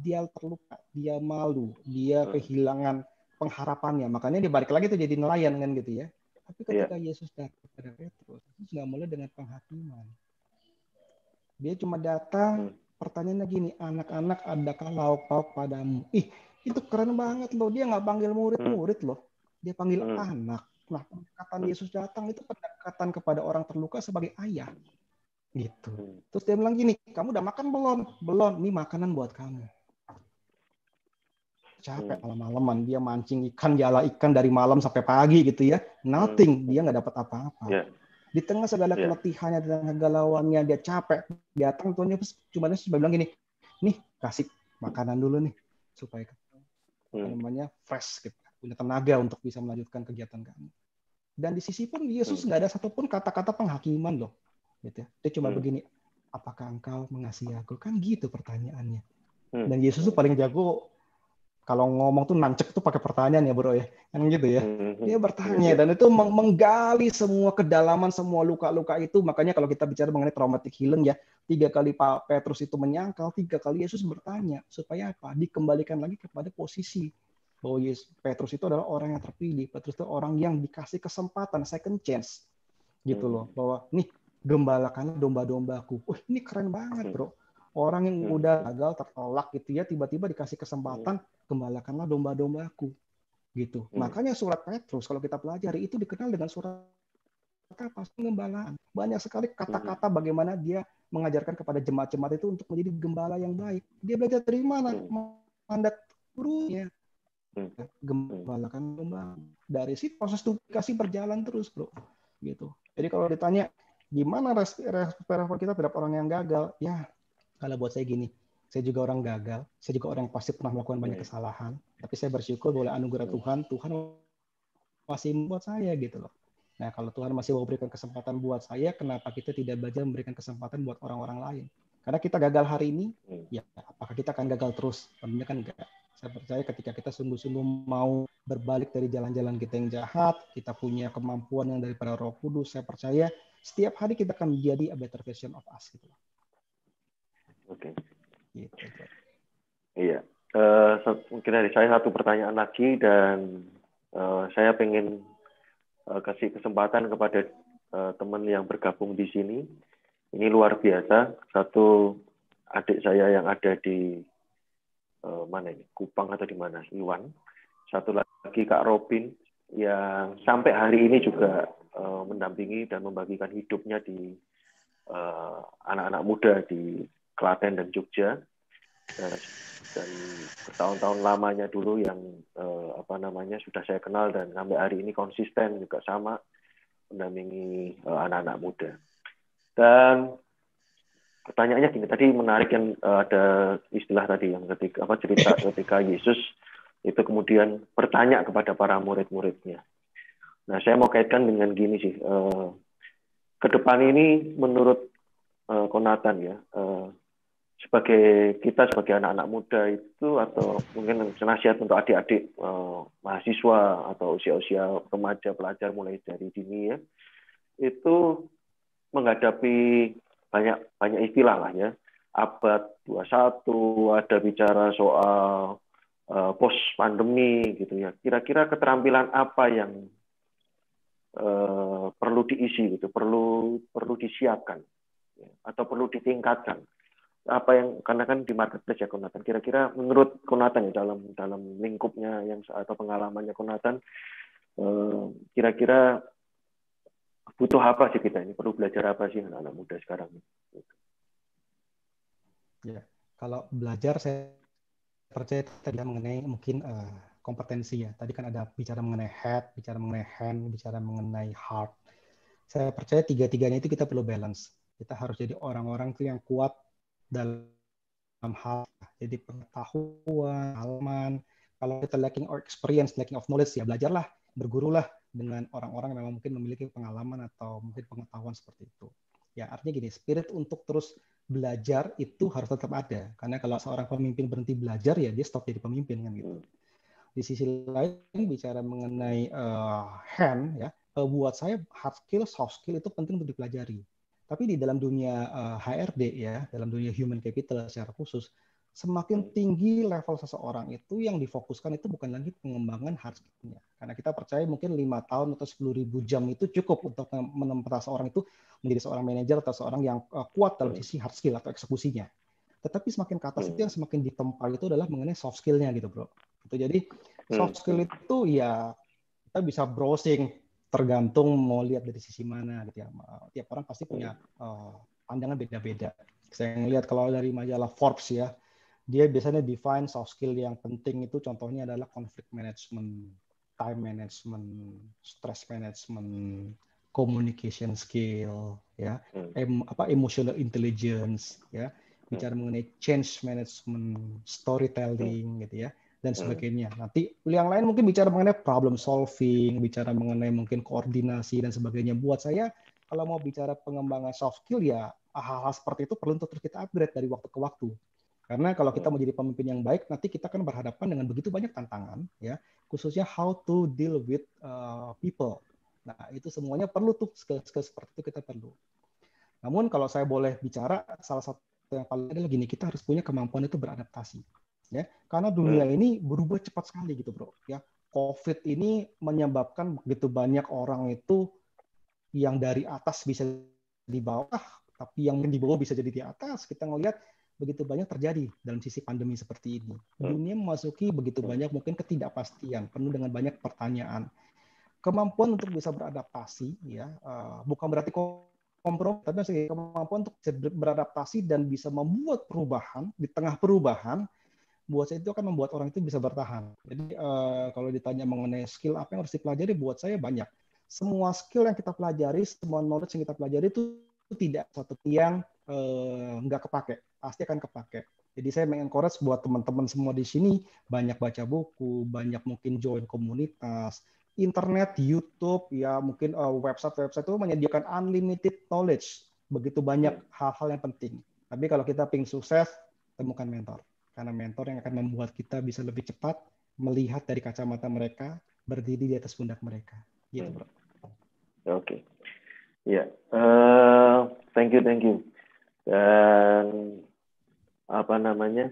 Dia terluka, dia malu, dia kehilangan pengharapannya. Makanya dia balik lagi tuh jadi nelayan kan gitu ya. Tapi ketika Yesus datang kepada Petrus, Yesus nggak mulai dengan penghakiman. Dia cuma datang, pertanyaannya gini, anak-anak adakah lauk pauk padamu? Itu keren banget loh. Dia nggak panggil murid-murid loh. Dia panggil anak. Nah, pendekatan Yesus datang itu pendekatan kepada orang terluka sebagai ayah. Gitu. Terus dia bilang gini, kamu udah makan belum? Belum. Ini makanan buat kamu. Capek malam-malaman. Dia mancing ikan, jala ikan dari malam sampai pagi gitu ya. Nothing. Dia nggak dapat apa-apa. Di tengah segala keletihannya dan kegalauannya, dia capek. Datang Tuhan Yesus cuma bilang gini, nih kasih makanan dulu nih supaya namanya fresh gitu, punya tenaga untuk bisa melanjutkan kegiatan kamu. Dan di sisi pun Yesus nggak ada satupun kata-kata penghakiman loh, gitu. Dia cuma begini, apakah engkau mengasihi aku? Kan gitu pertanyaannya. Dan Yesus tuh paling jago kalau ngomong tuh nancek tuh pakai pertanyaan ya bro ya, kan gitu ya. Dia bertanya dan itu menggali semua kedalaman semua luka-luka itu. Makanya kalau kita bicara mengenai traumatic healing ya, 3 kali Pak Petrus itu menyangkal, 3 kali Yesus bertanya supaya apa? Dikembalikan lagi kepada posisi bahwa Petrus itu adalah orang yang terpilih. Petrus itu orang yang dikasih kesempatan, second chance, gitu loh. Bahwa nih gembalakanlah domba-dombaku. Ini keren banget bro. Orang yang udah gagal tertolak gitu ya, tiba-tiba dikasih kesempatan, gembalakanlah domba-dombaku. Gitu. Makanya surat Petrus kalau kita pelajari itu dikenal dengan surat apa? Pengembalaan. Banyak sekali kata-kata bagaimana dia mengajarkan kepada jemaat-jemaat itu untuk menjadi gembala yang baik. Dia belajar dari mana? Mandat gurunya. Gembalakan domba. Dari situ proses duplikasi berjalan terus, bro. Gitu. Jadi kalau ditanya gimana respon kita terhadap orang yang gagal, ya kalau buat saya gini, saya juga orang gagal, saya juga orang yang pasti pernah melakukan banyak kesalahan, tapi saya bersyukur oleh anugerah Tuhan masih membuat saya gitu loh. Nah, kalau Tuhan masih mau berikan kesempatan buat saya, kenapa kita tidak belajar memberikan kesempatan buat orang-orang lain? Karena kita gagal hari ini, ya apakah kita akan gagal terus? Tentunya kan enggak. Saya percaya ketika kita sungguh-sungguh mau berbalik dari jalan-jalan kita yang jahat, kita punya kemampuan yang daripada Roh Kudus, saya percaya setiap hari kita akan menjadi a better version of us gitu loh. Oke. Gitu. Iya. Mungkin dari saya satu pertanyaan lagi dan saya pengen kasih kesempatan kepada teman yang bergabung di sini. Ini luar biasa. Satu adik saya yang ada di mana ini? Kupang atau di mana? Iwan. Satu lagi Kak Robin yang sampai hari ini juga mendampingi dan membagikan hidupnya di anak-anak muda di Klaten dan Jogja, dan bertahun-tahun lamanya dulu yang sudah saya kenal dan sampai hari ini konsisten juga sama mendampingi anak-anak muda. Dan pertanyaannya gini, tadi menarik yang ada istilah tadi yang cerita ketika Yesus itu kemudian bertanya kepada para murid-muridnya. Nah, saya mau kaitkan dengan gini sih, ke depan ini menurut Konatan ya, sebagai anak-anak muda itu, atau mungkin nasihat untuk adik-adik mahasiswa atau usia-usia remaja pelajar mulai dari dini ya, itu menghadapi banyak istilah lah ya. Abad 21 ada bicara soal post pandemi gitu ya. Kira-kira keterampilan apa yang perlu diisi gitu, perlu disiapkan ya, atau perlu ditingkatkan. Apa yang karena kan di marketplace ya Konatan. Kira-kira menurut Konatan ya dalam lingkupnya yang atau pengalamannya Konatan, kira-kira butuh apa sih kita ini? Perlu belajar apa sih anak-anak muda sekarang ini? Ya, kalau belajar saya percaya tadi mengenai mungkin kompetensi ya. Tadi kan ada bicara mengenai head, bicara mengenai hand, bicara mengenai heart. Saya percaya tiga-tiganya itu kita perlu balance. Kita harus jadi orang-orang tuh yang kuat dalam hal, jadi pengetahuan, pengalaman. Kalau kita lacking or experience, lacking of knowledge, ya belajarlah, bergurulah dengan orang-orang yang memang mungkin memiliki pengalaman atau mungkin pengetahuan seperti itu. Ya artinya gini, spirit untuk terus belajar itu harus tetap ada. Karena kalau seorang pemimpin berhenti belajar, ya dia stop jadi pemimpin kan gitu. Di sisi lain bicara mengenai hand ya, buat saya hard skill, soft skill itu penting untuk dipelajari. Tapi di dalam dunia HRD ya, dalam dunia human capital secara khusus, semakin tinggi level seseorang itu yang difokuskan itu bukan lagi pengembangan hard skill-nya. Karena kita percaya mungkin 5 tahun atau 10.000 jam itu cukup untuk menempa seorang itu menjadi seorang manajer atau seorang yang kuat dalam sisi hard skill atau eksekusinya. Tetapi semakin ke atas itu yang semakin ditempa itu adalah mengenai soft skill-nya gitu, bro. Jadi soft skill itu ya kita bisa browsing tergantung mau lihat dari sisi mana gitu ya. Tiap orang pasti punya pandangan beda-beda. Saya ngelihat kalau dari majalah Forbes ya, dia biasanya define soft skill yang penting itu contohnya adalah conflict management, time management, stress management, communication skill, ya, emotional intelligence, ya, bicara mengenai change management, storytelling, gitu ya, dan sebagainya. Nanti yang lain mungkin bicara mengenai problem solving, bicara mengenai mungkin koordinasi dan sebagainya. Buat saya, kalau mau bicara pengembangan soft skill ya hal-hal seperti itu perlu untuk terus kita upgrade dari waktu ke waktu. Karena kalau kita menjadi pemimpin yang baik, nanti kita akan berhadapan dengan begitu banyak tantangan, ya, khususnya how to deal with people. Nah, itu semuanya perlu tuh skill-skill seperti itu kita perlu. Namun kalau saya boleh bicara, salah satu yang paling adalah gini, kita harus punya kemampuan itu beradaptasi, ya. Karena dunia ini berubah cepat sekali gitu, bro. Ya, COVID ini menyebabkan begitu banyak orang itu yang dari atas bisa di bawah, tapi yang di bawah bisa jadi di atas. Kita ngelihat begitu banyak terjadi dalam sisi pandemi seperti ini. Dunia memasuki begitu banyak mungkin ketidakpastian, penuh dengan banyak pertanyaan. Kemampuan untuk bisa beradaptasi, ya, bukan berarti kompromi, tapi kemampuan untuk beradaptasi dan bisa membuat perubahan di tengah perubahan. Buat saya itu akan membuat orang itu bisa bertahan. Jadi kalau ditanya mengenai skill apa yang harus dipelajari, buat saya banyak. Semua skill yang kita pelajari, semua knowledge yang kita pelajari itu tidak satu yang nggak kepake, pasti akan kepake. Jadi saya mengencourage buat teman-teman semua di sini banyak baca buku, banyak mungkin join komunitas, internet, YouTube, ya mungkin website-website itu menyediakan unlimited knowledge, begitu banyak hal-hal yang penting. Tapi kalau kita pengen sukses, temukan mentor. Karena mentor yang akan membuat kita bisa lebih cepat melihat dari kacamata mereka, berdiri di atas pundak mereka. Gitu, bro. Oke. Ya, thank you. Dan apa namanya,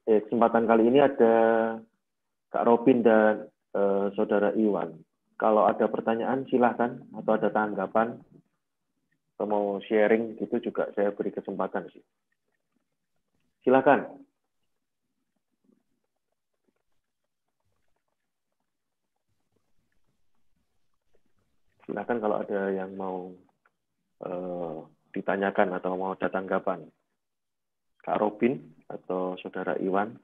kesempatan kali ini ada Kak Robin dan Saudara Iwan. Kalau ada pertanyaan silahkan, atau ada tanggapan atau mau sharing gitu juga saya beri kesempatan sih. Silakan. Silakan kalau ada yang mau ditanyakan atau mau ada tanggapan. Kak Robin atau Saudara Iwan.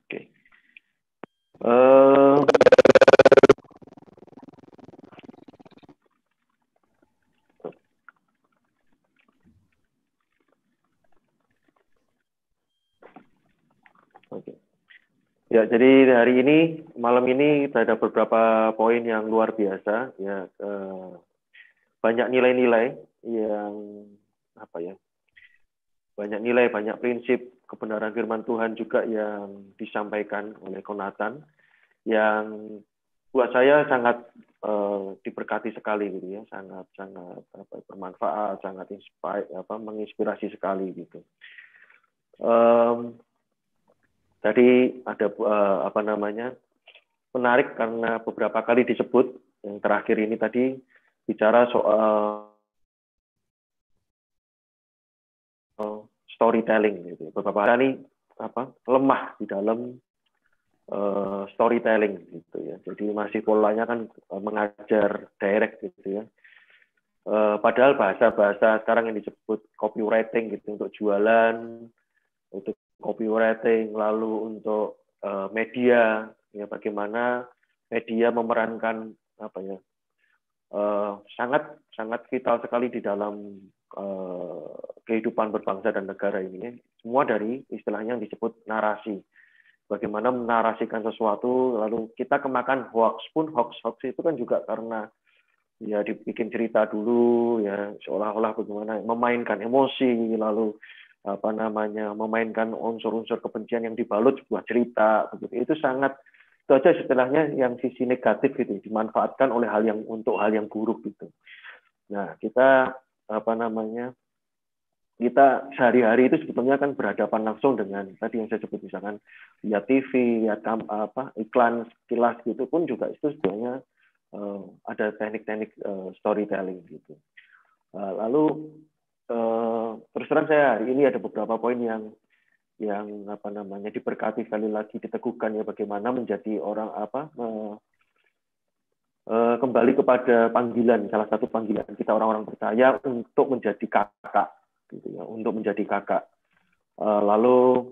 Oke. Oke. Ya, jadi hari ini, malam ini ada beberapa poin yang luar biasa. Ya, banyak nilai-nilai yang apa ya? Banyak nilai, banyak prinsip kebenaran firman Tuhan juga yang disampaikan oleh Konatan, yang buat saya sangat diberkati sekali gitu ya, sangat bermanfaat, sangat menginspirasi sekali gitu. Tadi ada menarik karena beberapa kali disebut, yang terakhir ini tadi bicara soal storytelling gitu. Beberapa kali lemah di dalam storytelling gitu ya. Jadi masih polanya kan mengajar direct gitu ya. Padahal bahasa-bahasa sekarang yang disebut copywriting gitu untuk jualan, untuk copywriting, lalu untuk media ya, bagaimana media memerankan sangat vital sekali di dalam kehidupan berbangsa dan negara ini. Semua dari istilahnya yang disebut narasi. Bagaimana menarasikan sesuatu, lalu kita kemakan hoax pun, hoax itu kan juga karena ya dibikin cerita dulu ya, seolah-olah bagaimana memainkan emosi, lalu memainkan unsur-unsur kebencian yang dibalut sebuah cerita begitu. Itu aja istilahnya yang sisi negatif gitu, dimanfaatkan oleh untuk hal yang buruk gitu. Nah, kita kita sehari-hari itu sebetulnya kan berhadapan langsung dengan tadi yang saya sebut, misalkan lihat TV, lihat iklan sekilas gitu pun juga itu sebenarnya ada teknik-teknik storytelling gitu. Lalu terus terang saya hari ini ada beberapa poin yang diberkati sekali lagi, diteguhkan ya, bagaimana menjadi orang kembali kepada panggilan, salah satu panggilan kita orang-orang percaya untuk menjadi kakak gitu ya, untuk menjadi kakak. Lalu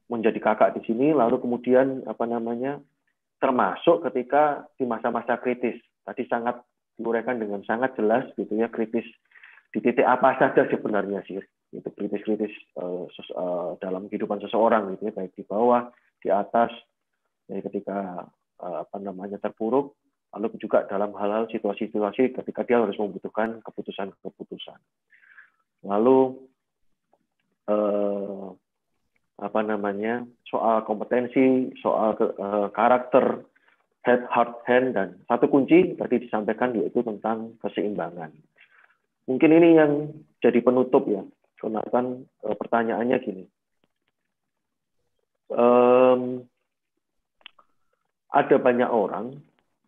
menjadi kakak di sini, lalu kemudian termasuk ketika di masa-masa kritis. Tadi sangat diuraikan dengan sangat jelas gitu ya, kritis di titik apa saja sebenarnya sih, itu kritis dalam kehidupan seseorang gitu ya, baik di bawah, di atas, ya, ketika terpuruk, lalu juga dalam hal-hal situasi-situasi ketika dia harus membutuhkan keputusan-keputusan. Lalu soal kompetensi, soal karakter, head, heart, hand, dan satu kunci tadi disampaikan yaitu tentang keseimbangan. Mungkin ini yang jadi penutup ya, Jonathan. Pertanyaannya gini, ada banyak orang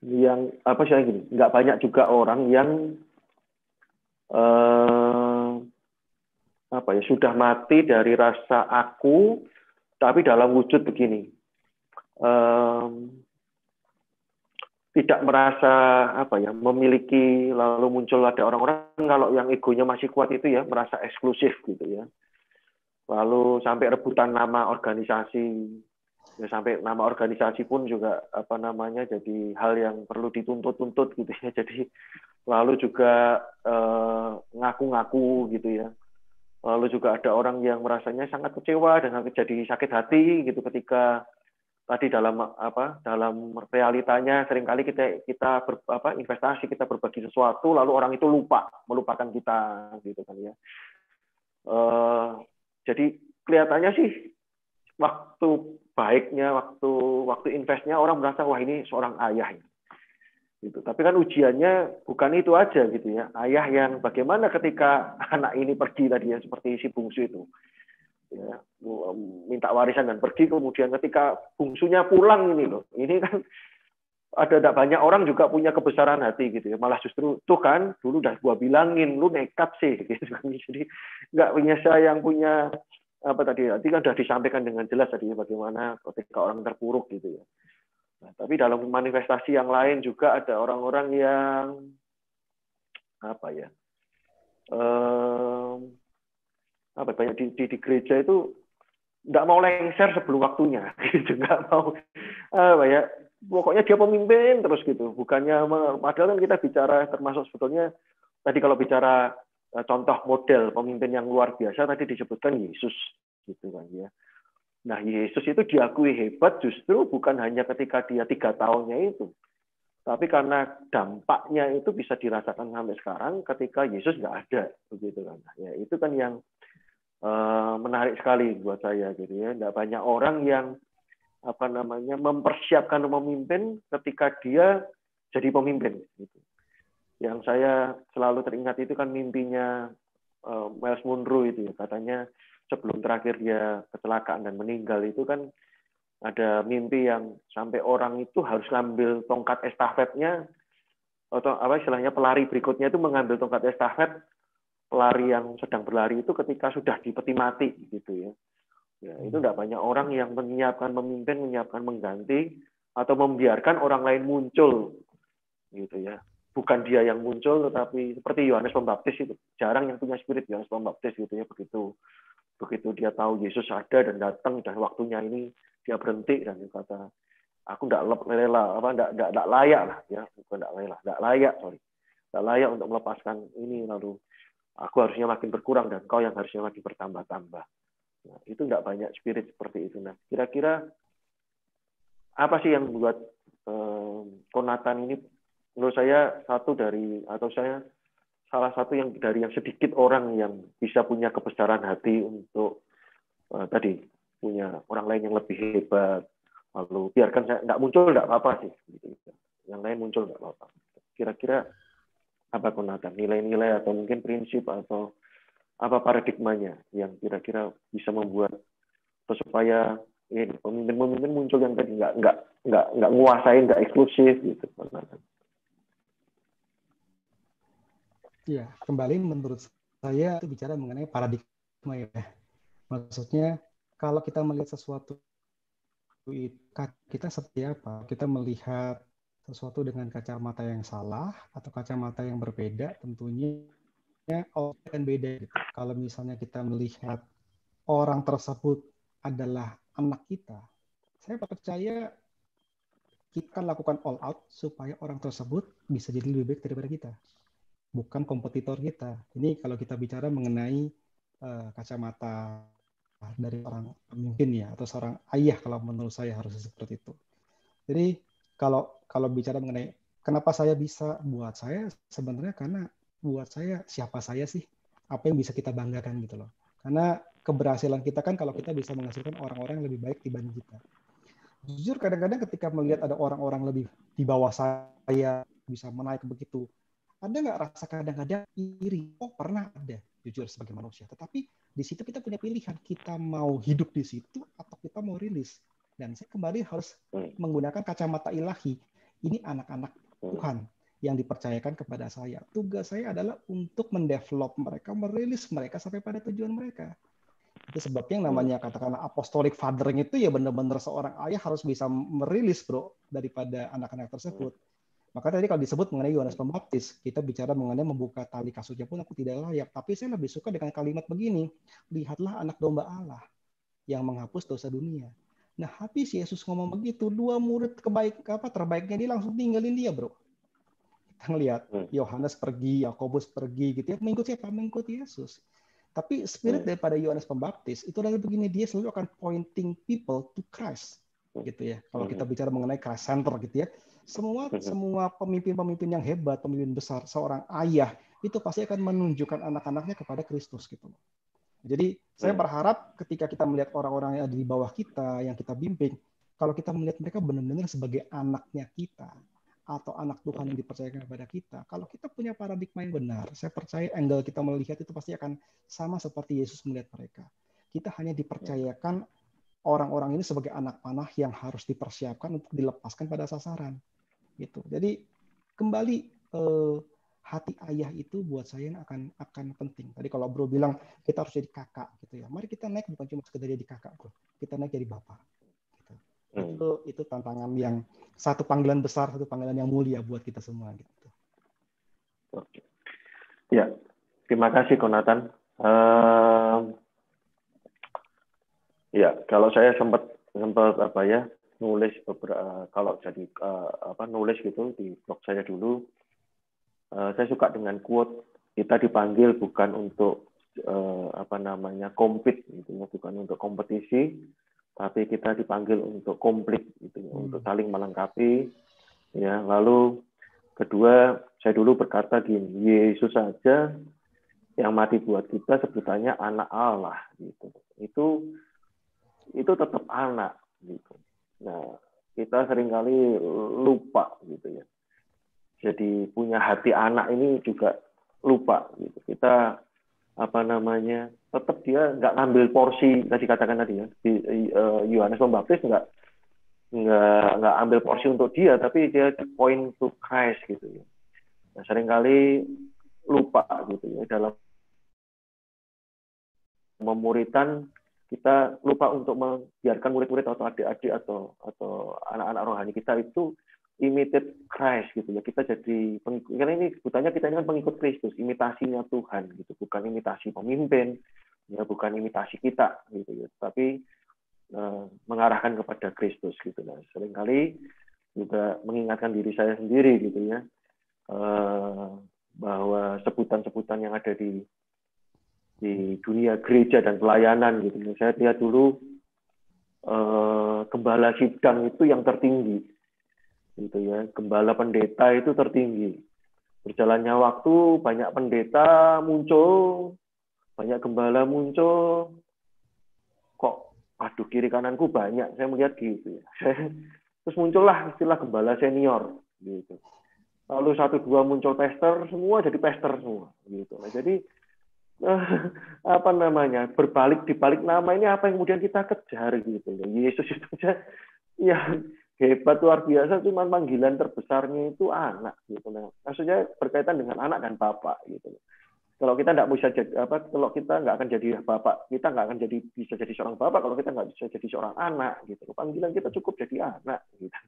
yang nggak banyak juga orang yang sudah mati dari rasa aku, tapi dalam wujud begini, tidak merasa memiliki, lalu muncul ada orang-orang kalau yang egonya masih kuat itu ya, merasa eksklusif gitu ya, lalu sampai rebutan nama organisasi ya, sampai nama organisasi pun juga jadi hal yang perlu dituntut-tuntut gitu ya, jadi lalu juga ngaku-ngaku gitu ya, lalu juga ada orang yang merasanya sangat kecewa dan jadi sakit hati gitu ketika tadi dalam realitanya seringkali kita investasi, kita berbagi sesuatu, lalu orang itu melupakan kita gitu kan ya. Jadi kelihatannya sih waktu baiknya, waktu investnya orang merasa wah ini seorang ayah gitu. Tapi kan ujiannya bukan itu aja gitu ya. Ayah yang bagaimana ketika anak ini pergi tadi ya, seperti si bungsu itu. Ya, minta warisan dan pergi, kemudian ketika bungsunya pulang ini kan ada banyak orang juga punya kebesaran hati gitu ya, malah justru tuh kan dulu udah gua bilangin lu nekat sih gitu kan. Jadi nggak punya saya yang punya tadi kan sudah disampaikan dengan jelas tadi bagaimana ketika orang terpuruk gitu ya. Nah, tapi dalam manifestasi yang lain juga ada orang-orang yang banyak di gereja itu nggak mau lengser sebelum waktunya, gitu, nggak mau pokoknya dia pemimpin terus gitu, bukannya padahal kan kita bicara termasuk sebetulnya tadi kalau bicara contoh model pemimpin yang luar biasa tadi disebutkan Yesus gitu kan ya. Nah, Yesus itu diakui hebat justru bukan hanya ketika dia 3 tahunnya itu, tapi karena dampaknya itu bisa dirasakan sampai sekarang ketika Yesus nggak ada begitu kan. Ya, itu kan yang menarik sekali buat saya gitu ya. Nggak banyak orang yang mempersiapkan memimpin ketika dia jadi pemimpin. Gitu. Yang saya selalu teringat itu kan mimpinya Miles Monroe itu ya, katanya sebelum terakhir dia kecelakaan dan meninggal itu kan ada mimpi yang sampai orang itu harus ngambil tongkat estafetnya, atau apa istilahnya pelari berikutnya itu mengambil tongkat estafet pelari yang sedang berlari itu ketika sudah di peti mati gitu ya. Ya, itu tidak banyak orang yang menyiapkan memimpin, menyiapkan mengganti atau membiarkan orang lain muncul gitu ya. Bukan dia yang muncul, tetapi seperti Yohanes Pembaptis itu jarang yang punya spirit Yohanes Pembaptis gitu ya. Begitu dia tahu Yesus ada dan datang dan waktunya ini dia berhenti dan dia kata, aku tidak layak lah ya, bukan tidak layak untuk melepaskan ini, lalu aku harusnya makin berkurang dan kau yang harusnya makin bertambah-tambah. Nah, itu tidak banyak spirit seperti itu. Nah, kira-kira apa sih yang membuat Konatan ini menurut saya salah satu yang dari yang sedikit orang yang bisa punya kebesaran hati untuk tadi punya orang lain yang lebih hebat, lalu biarkan saya tidak muncul tidak apa-apa sih, yang lain muncul tidak apa-apa. Kira-kira apa Konatan, nilai-nilai atau mungkin prinsip atau apa paradigmanya yang kira-kira bisa membuat supaya ini pemimpin-pemimpin muncul yang tadi nggak nguasain, nggak eksklusif gitu. Ya, kembali menurut saya itu bicara mengenai paradigma ya. Maksudnya kalau kita melihat sesuatu itu kita seperti apa? Kita melihat sesuatu dengan kacamata yang salah atau kacamata yang berbeda, tentunya akan beda. Gitu. Kalau misalnya kita melihat orang tersebut adalah anak kita, saya percaya kita lakukan all out supaya orang tersebut bisa jadi lebih baik daripada kita, bukan kompetitor kita. Ini kalau kita bicara mengenai kacamata dari orang pemimpin ya, atau seorang ayah kalau menurut saya harus seperti itu. Jadi kalau bicara mengenai kenapa saya bisa, buat saya sebenarnya karena buat saya siapa saya sih, apa yang bisa kita banggakan gitu loh. Karena keberhasilan kita kan kalau kita bisa menghasilkan orang-orang yang lebih baik dibanding kita. Jujur kadang-kadang ketika melihat ada orang-orang lebih di bawah saya bisa menaik begitu, ada nggak rasa kadang-kadang iri? Oh pernah ada, jujur sebagai manusia. Tetapi di situ kita punya pilihan, kita mau hidup di situ atau kita mau rilis. Dan saya kembali harus menggunakan kacamata ilahi. Ini anak-anak Tuhan yang dipercayakan kepada saya. Tugas saya adalah untuk mendevelop mereka, merilis mereka sampai pada tujuan mereka. Itu sebabnya yang namanya katakanlah apostolic fathering itu ya benar-benar seorang ayah harus bisa merilis bro daripada anak-anak tersebut. Maka tadi kalau disebut mengenai Yohanes Pembaptis, kita bicara mengenai membuka tali kasutnya pun aku tidak layak. Tapi saya lebih suka dengan kalimat begini, lihatlah anak domba Allah yang menghapus dosa dunia. Nah habis Yesus ngomong begitu, dua murid terbaiknya dia langsung tinggalin dia bro. Kita ngelihat Yohanes pergi, Yakobus pergi gitu ya, mengikut siapa? Mengikut Yesus. Tapi spirit daripada Yohanes Pembaptis itu adalah begini, dia selalu akan pointing people to Christ gitu ya. Kalau kita bicara mengenai Christ center gitu ya, semua pemimpin-pemimpin yang hebat, pemimpin besar, seorang ayah itu pasti akan menunjukkan anak-anaknya kepada Kristus gitu. Jadi saya berharap ketika kita melihat orang-orang yang ada di bawah kita, yang kita bimbing, kalau kita melihat mereka benar-benar sebagai anaknya kita, atau anak Tuhan yang dipercayakan kepada kita, kalau kita punya paradigma yang benar, saya percaya angle kita melihat itu pasti akan sama seperti Yesus melihat mereka. Kita hanya dipercayakan orang-orang ini sebagai anak panah yang harus dipersiapkan untuk dilepaskan pada sasaran. Gitu. Jadi kembali hati ayah itu buat saya akan penting. Tadi kalau bro bilang kita harus jadi kakak gitu ya. Mari kita naik bukan cuma sekedar jadi kakak bro. Kita naik jadi bapak. Itu tantangan yang satu panggilan besar, satu panggilan yang mulia buat kita semua gitu. Oke. Ya, terima kasih Konatan. Ya, kalau saya sempat nulis beberapa, kalau jadi nulis gitu di blog saya dulu, saya suka dengan quote, kita dipanggil bukan untuk compete gitu ya, bukan untuk kompetisi, tapi kita dipanggil untuk komplit gitu ya, untuk saling melengkapi ya. Lalu kedua, saya dulu berkata gini, Yesus saja yang mati buat kita sebutannya anak Allah gitu. Itu tetap anak gitu. Nah, kita seringkali lupa gitu ya. jadi punya hati anak ini juga lupa gitu. Kita tetap dia nggak ngambil porsi tadi katakan tadi ya, Yohanes Pembaptis nggak ambil porsi untuk dia, tapi dia point to Christ gitu ya. Nah, seringkali lupa gitu ya dalam memuritan, kita lupa untuk membiarkan murid-murid atau adik-adik atau anak-anak rohani kita itu imitate Christ gitu ya. Kita jadi pengikut, karena ini sebutannya kita ini kan pengikut Kristus, imitasinya Tuhan gitu, bukan imitasi pemimpin ya, bukan imitasi kita gitu ya, tapi mengarahkan kepada Kristus gitu. Nah, seringkali juga mengingatkan diri saya sendiri gitu ya, bahwa sebutan-sebutan yang ada di dunia gereja dan pelayanan gitu. Saya lihat dulu gembala sidang itu yang tertinggi, gitu ya. Gembala pendeta itu tertinggi. Berjalannya waktu banyak pendeta muncul, banyak gembala muncul. Kok, aduh kiri kananku banyak. Saya melihat gitu ya. Terus muncullah istilah gembala senior, gitu. Lalu 1-2 muncul pastor, semua jadi pastor semua, gitu. Nah, jadi berbalik dibalik nama ini apa yang kemudian kita kejar gitu ya. Yesus itu aja yang hebat luar biasa, cuma panggilan terbesarnya itu anak gitu. Nah, maksudnya berkaitan dengan anak dan bapak gitu. Kalau kita nggak bisa jadi kalau kita nggak akan jadi bapak, kita nggak akan bisa jadi seorang bapak kalau kita nggak bisa jadi seorang anak gitu. Panggilan kita cukup jadi anak gitu.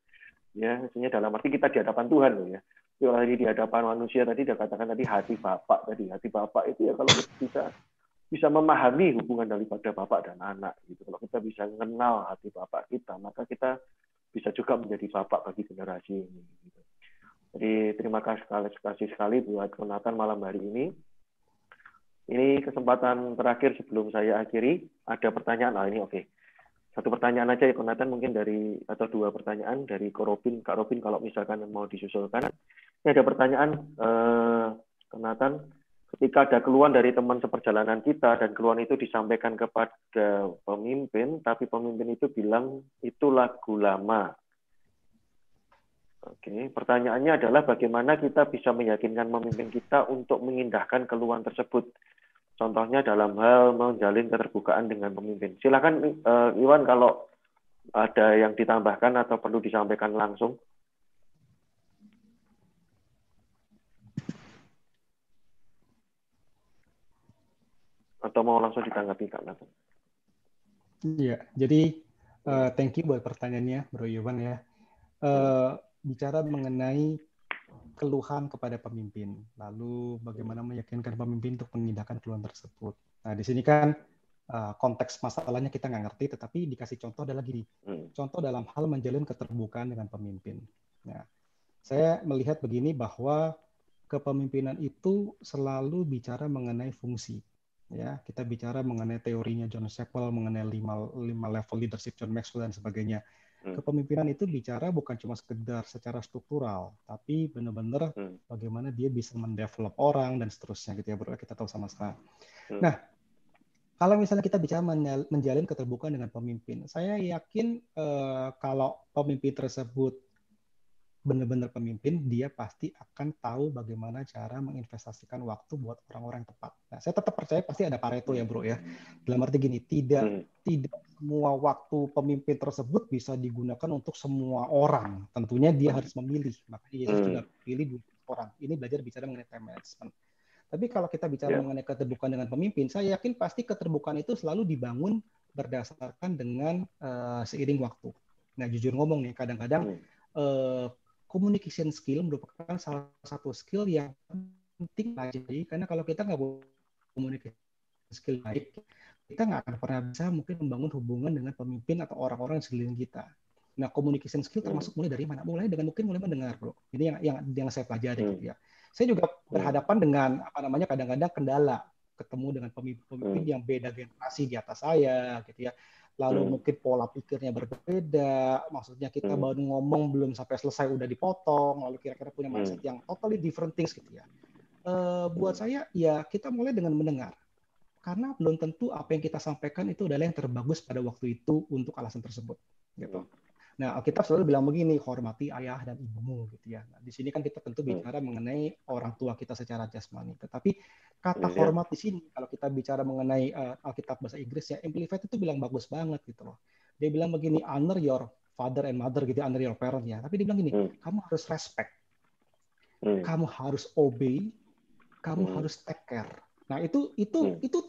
Ya, maksudnya dalam arti kita di hadapan Tuhan loh ya. Kalau tadi di hadapan manusia tadi dia katakan tadi hati bapak itu ya, kalau kita bisa memahami hubungan daripada bapak dan anak gitu. Kalau kita bisa mengenal hati bapak kita, maka kita bisa juga menjadi bapak bagi generasi ini gitu. Jadi terima kasih sekali buat Konatan malam hari ini. Ini kesempatan terakhir sebelum saya akhiri. Ada pertanyaan? Ini oke. Satu pertanyaan aja ya Konatan, mungkin atau 2 pertanyaan dari Kak Robin kalau misalkan mau disusulkan. Ini ada pertanyaan, Konatan, ketika ada keluhan dari teman seperjalanan kita dan keluhan itu disampaikan kepada pemimpin, tapi pemimpin itu bilang itu lagu lama. Oke, pertanyaannya adalah bagaimana kita bisa meyakinkan pemimpin kita untuk mengindahkan keluhan tersebut. Contohnya dalam hal menjalin keterbukaan dengan pemimpin. Silakan Iwan kalau ada yang ditambahkan atau perlu disampaikan langsung. Atau mau langsung ditanggapi Kak Nathan? Iya, jadi thank you buat pertanyaannya Bro Iwan ya. Bicara mengenai keluhan kepada pemimpin, lalu bagaimana meyakinkan pemimpin untuk mengindahkan keluhan tersebut. Nah, di sini kan konteks masalahnya kita nggak ngerti, tetapi dikasih contoh adalah gini, contoh dalam hal menjalin keterbukaan dengan pemimpin. Nah, saya melihat begini bahwa kepemimpinan itu selalu bicara mengenai fungsi. Ya, kita bicara mengenai teorinya John Seppel, mengenai 5 level leadership John Maxwell dan sebagainya. Kepemimpinan itu bicara bukan cuma sekedar secara struktural, tapi benar-benar bagaimana dia bisa mendevelop orang dan seterusnya gitu ya, bro. Kita tahu sama-sama. Nah, kalau misalnya kita bicara menjalin keterbukaan dengan pemimpin, saya yakin kalau pemimpin tersebut benar-benar pemimpin, dia pasti akan tahu bagaimana cara menginvestasikan waktu buat orang-orang yang tepat. Nah, saya tetap percaya pasti ada Pareto ya, bro ya. Dalam arti gini, tidak semua waktu pemimpin tersebut bisa digunakan untuk semua orang. Tentunya dia harus memilih. Makanya Yesus juga pilih 2 orang. Ini belajar bicara mengenai time management. Tapi kalau kita bicara mengenai keterbukaan dengan pemimpin, saya yakin pasti keterbukaan itu selalu dibangun berdasarkan dengan seiring waktu. Nah, jujur ngomong nih, kadang-kadang communication skill merupakan salah satu skill yang penting pelajari, karena kalau kita nggak komunikasi skill baik, kita nggak akan pernah bisa mungkin membangun hubungan dengan pemimpin atau orang-orang yang sekeliling kita. Nah, communication skill termasuk mulai dari mana? Mulai mendengar, bro. Ini yang saya pelajari gitu ya. Saya juga berhadapan dengan kadang-kadang kendala, ketemu dengan pemimpin yang beda generasi di atas saya gitu ya. Lalu mungkin pola pikirnya berbeda, maksudnya kita baru ngomong belum sampai selesai udah dipotong, lalu kira-kira punya mindset yang totally different things gitu ya. Buat saya ya kita mulai dengan mendengar, karena belum tentu apa yang kita sampaikan itu adalah yang terbagus pada waktu itu untuk alasan tersebut gitu. Nah, Alkitab selalu bilang begini, hormati ayah dan ibumu, gitu ya. Nah, di sini kan kita tentu bicara mengenai orang tua kita secara jasmani. Tetapi kata Iya. hormat di sini, kalau kita bicara mengenai Alkitab bahasa Inggris ya, Amplified itu bilang bagus banget gitu loh. Dia bilang begini, honor your father and mother gitu, honor your parent ya. Tapi dia bilang gini, kamu harus respect, kamu harus obey, kamu harus take care. Nah, itu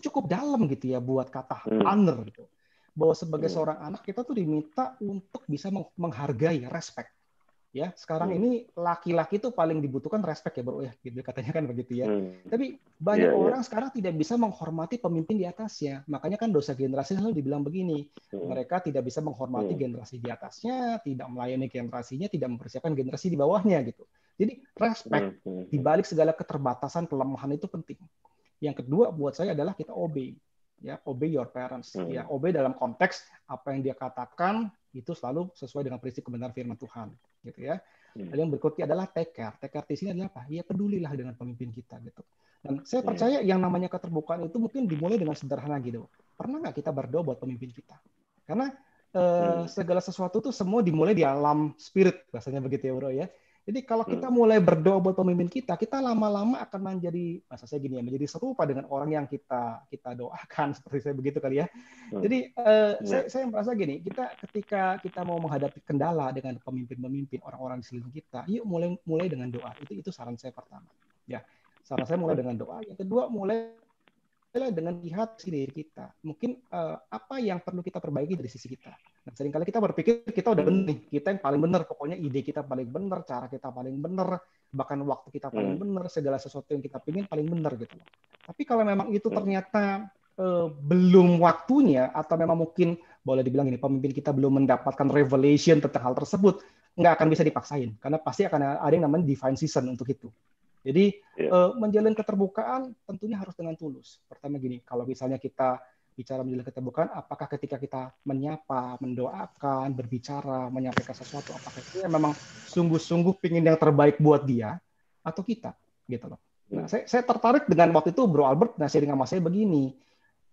cukup dalam gitu ya buat kata honor gitu. Bahwa sebagai seorang anak kita tuh diminta untuk bisa menghargai, respect. Ya, sekarang ini laki-laki itu paling dibutuhkan respect ya, Bro ya, gitu katanya kan begitu ya. Tapi banyak orang sekarang tidak bisa menghormati pemimpin di atasnya. Makanya kan dosa generasi selalu dibilang begini, mereka tidak bisa menghormati generasi di atasnya, tidak melayani generasinya, tidak mempersiapkan generasi di bawahnya gitu. Jadi respect di balik segala keterbatasan, kelemahan itu penting. Yang kedua buat saya adalah kita obey. Ya, obey your parents. Ya, obey dalam konteks apa yang dia katakan itu selalu sesuai dengan prinsip kebenaran firman Tuhan, gitu ya. Lalu yang berikutnya adalah take care. Take care di sini adalah apa? Ya, pedulilah dengan pemimpin kita, gitu. Dan saya percaya yang namanya keterbukaan itu mungkin dimulai dengan sederhana gitu. Pernah nggak kita berdoa buat pemimpin kita? Karena segala sesuatu itu semua dimulai di alam spirit, bahasanya begitu ya, Bro ya. Jadi kalau kita mulai berdoa buat pemimpin kita lama-lama akan menjadi, bahasa saya gini ya, menjadi serupa dengan orang yang kita doakan, seperti saya begitu kali ya. Jadi saya merasa gini, ketika kita mau menghadapi kendala dengan pemimpin-pemimpin orang-orang di sekeliling kita, yuk mulai dengan doa. Itu saran saya pertama. Ya, saran saya mulai dengan doa. Yang kedua mulai dengan lihat si diri kita. Mungkin apa yang perlu kita perbaiki dari sisi kita. Nah, seringkali kita berpikir kita udah benar nih, kita yang paling benar, pokoknya ide kita paling benar, cara kita paling benar, bahkan waktu kita paling benar, segala sesuatu yang kita pingin paling benar gitu. Tapi kalau memang itu ternyata belum waktunya, atau memang mungkin boleh dibilang ini pemimpin kita belum mendapatkan revelation tentang hal tersebut, nggak akan bisa dipaksain, karena pasti akan ada yang namanya divine season untuk itu. Jadi menjalin keterbukaan tentunya harus dengan tulus. Pertama gini, kalau misalnya kita bicara menjalin keterbukaan, apakah ketika kita menyapa, mendoakan, berbicara, menyampaikan sesuatu, apakah itu memang sungguh-sungguh pingin yang terbaik buat dia atau kita, gitu loh. Nah, saya tertarik dengan waktu itu Bro Albert ngasih dengan saya begini,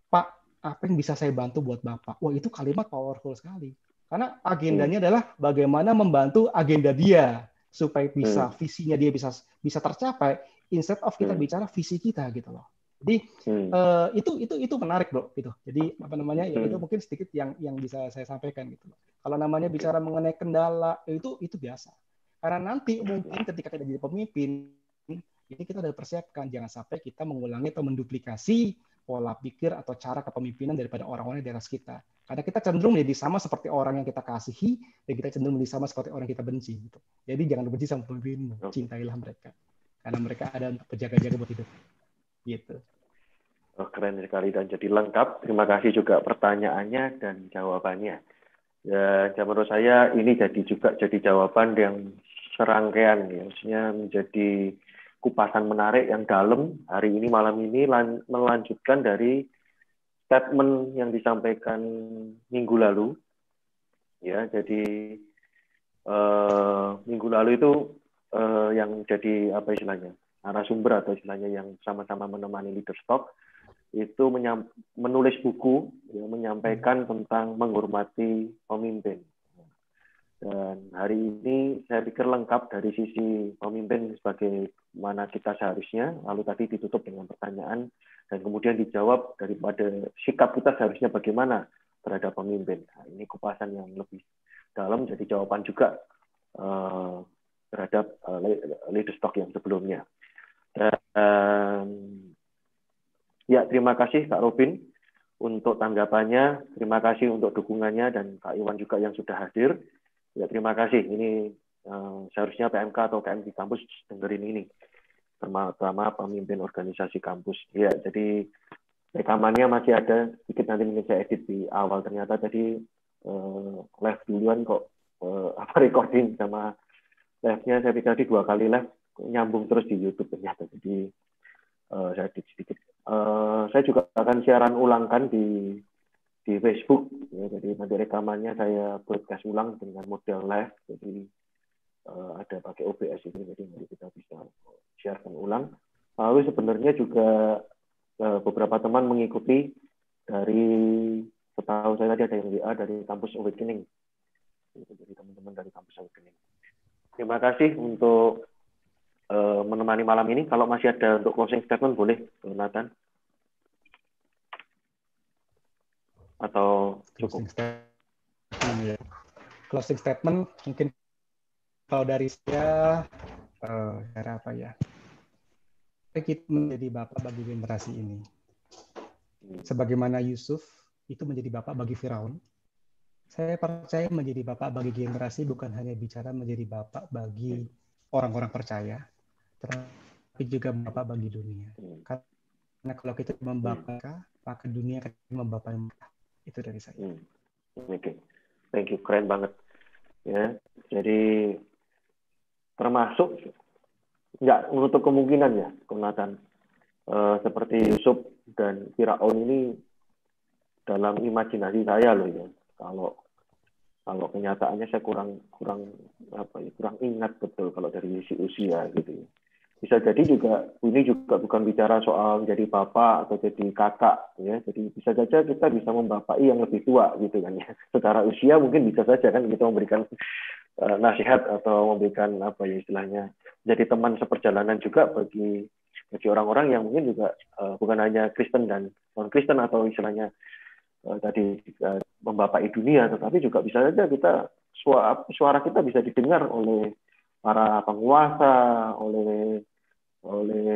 Pak, apa yang bisa saya bantu buat Bapak? Wah, itu kalimat powerful sekali. Karena agendanya adalah bagaimana membantu agenda dia supaya visinya dia bisa tercapai, instead of kita bicara visi kita gitu loh. Jadi itu menarik, Bro, gitu. Jadi apa namanya? Ya itu mungkin sedikit yang bisa saya sampaikan gitu loh. Kalau namanya bicara mengenai kendala itu biasa. Karena nanti mungkin ketika kita jadi pemimpin, ini kita sudah persiapkan jangan sampai kita mengulangi atau menduplikasi pola pikir atau cara kepemimpinan daripada orang-orang di atas kita. Karena kita cenderung menjadi sama seperti orang yang kita kasihi, dan kita cenderung menjadi sama seperti orang yang kita benci. Gitu. Jadi jangan benci sama pemimpinmu, cintailah mereka. Karena mereka ada untuk berjaga-jaga buat hidup. Gitu. Oh, keren sekali dan jadi lengkap. Terima kasih juga pertanyaannya dan jawabannya. Ya, menurut saya ini jadi jawaban yang serangkaian, ya. Maksudnya menjadi kupasan menarik yang dalam hari ini malam ini melanjutkan dari statement yang disampaikan minggu lalu. Ya, jadi minggu lalu itu yang jadi apa istilahnya narasumber atau istilahnya yang sama-sama menemani Leaders Talk itu menulis buku yang menyampaikan tentang menghormati pemimpin. Dan hari ini saya pikir lengkap dari sisi pemimpin sebagai mana kita seharusnya, lalu tadi ditutup dengan pertanyaan dan kemudian dijawab daripada sikap kita seharusnya bagaimana terhadap pemimpin. Nah, ini kupasan yang lebih dalam jadi jawaban juga terhadap Leaders Talk yang sebelumnya. Ya, terima kasih Kak Robin untuk tanggapannya, terima kasih untuk dukungannya dan Kak Iwan juga yang sudah hadir. Ya, terima kasih. Ini seharusnya PMK atau KMP kampus dengerin ini, terutama pemimpin organisasi kampus. Ya, jadi rekamannya masih ada, sedikit nanti mungkin saya edit di awal. Ternyata tadi live duluan kok recording sama live-nya saya pikir tadi 2 kali live nyambung terus di YouTube ternyata. Jadi saya edit sedikit. Saya juga akan siaran ulangkan di Facebook, ya, jadi nanti rekamannya saya broadcast ulang dengan model live, jadi ada pakai OBS ini, jadi nanti kita bisa siarkan ulang. Lalu sebenarnya juga beberapa teman mengikuti dari, setahu saya tadi ada yang WA dari Kampus Awakening, dari teman-teman dari kampus Awakening. Terima kasih untuk menemani malam ini. Kalau masih ada untuk closing statement boleh, Nathan. Atau cukup? Closing statement mungkin kalau dari saya cara apa ya? Kita menjadi bapak bagi generasi ini. Sebagaimana Yusuf itu menjadi bapak bagi Firaun, saya percaya menjadi bapak bagi generasi bukan hanya bicara menjadi bapak bagi orang-orang percaya, tetapi juga bapak bagi dunia. Karena kalau kita membapak, maka dunia akan membapak. Itu dari saya. Oke. Thank you, keren banget. Ya, jadi termasuk nggak menutup kemungkinan ya, Nathan, seperti Yusuf dan Firaun ini dalam imajinasi saya loh ya. Kalau kenyataannya saya kurang ingat betul kalau dari sisi usia gitu. Bisa jadi juga ini juga bukan bicara soal jadi bapak atau jadi kakak ya. Jadi bisa saja kita bisa membapai yang lebih tua gitu kan ya. Secara usia mungkin bisa saja kan kita memberikan nasihat atau memberikan istilahnya jadi teman seperjalanan juga bagi orang-orang yang mungkin juga bukan hanya Kristen dan non-Kristen atau istilahnya tadi membapai dunia, tetapi juga bisa saja kita suara kita bisa didengar oleh para penguasa, oleh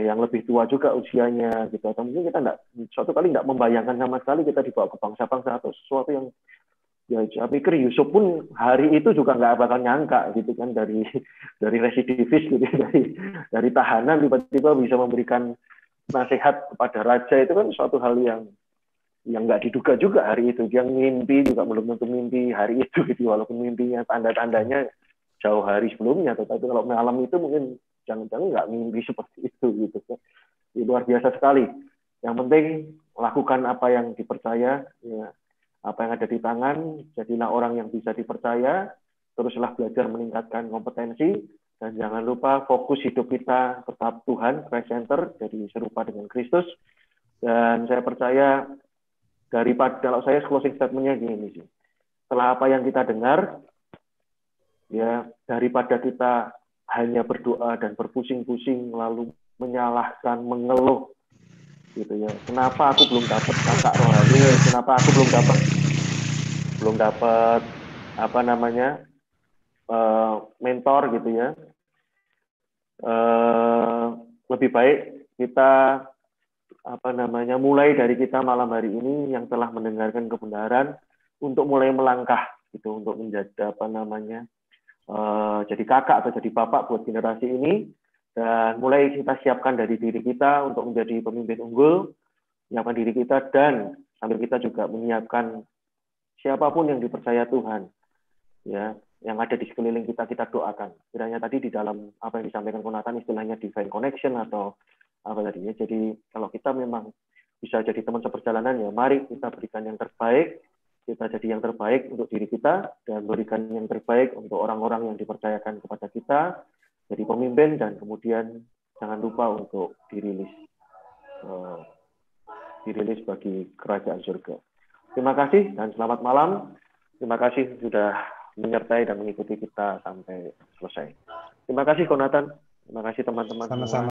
yang lebih tua juga usianya gitu, atau mungkin kita suatu kali tidak membayangkan sama sekali kita dibawa ke bangsa-bangsa atau sesuatu yang ya saya pikir Yusuf pun hari itu juga nggak bakal nyangka gitu kan, dari residivis gitu, dari tahanan tiba-tiba bisa memberikan nasihat kepada raja, itu kan suatu hal yang nggak diduga juga hari itu. Dia mimpi juga belum tentu mimpi hari itu gitu, walaupun mimpinya tanda-tandanya jauh hari sebelumnya, tetapi kalau malam itu mungkin jangan-jangan nggak mimpi seperti itu gitu. Itu luar biasa sekali. Yang penting lakukan apa yang dipercaya, ya, apa yang ada di tangan, jadilah orang yang bisa dipercaya, teruslah belajar meningkatkan kompetensi, dan jangan lupa fokus hidup kita tetap Tuhan, Christ Center, jadi serupa dengan Kristus. Dan saya percaya kalau saya closing statement-nya gini sih, setelah apa yang kita dengar, ya daripada kita hanya berdoa dan berpusing-pusing lalu menyalahkan, mengeluh gitu ya, kenapa aku belum dapat kakak rohani, kenapa aku belum dapat mentor gitu ya, lebih baik kita mulai dari kita malam hari ini yang telah mendengarkan kebenaran untuk mulai melangkah gitu, untuk menjadi jadi kakak atau jadi bapak buat generasi ini, dan mulai kita siapkan dari diri kita untuk menjadi pemimpin unggul, menyiapkan diri kita, dan sambil kita juga menyiapkan siapapun yang dipercaya Tuhan ya, yang ada di sekeliling kita doakan. Kiranya tadi di dalam apa yang disampaikan Konatan istilahnya divine connection atau apa tadi ya. Jadi kalau kita memang bisa jadi teman seperjalanan, ya mari kita berikan yang terbaik. Kita jadi yang terbaik untuk diri kita dan berikan yang terbaik untuk orang-orang yang dipercayakan kepada kita jadi pemimpin, dan kemudian jangan lupa untuk dirilis bagi kerajaan surga. Terima kasih dan selamat malam. Terima kasih sudah menyertai dan mengikuti kita sampai selesai. Terima kasih Konatan. Terima kasih teman-teman semua.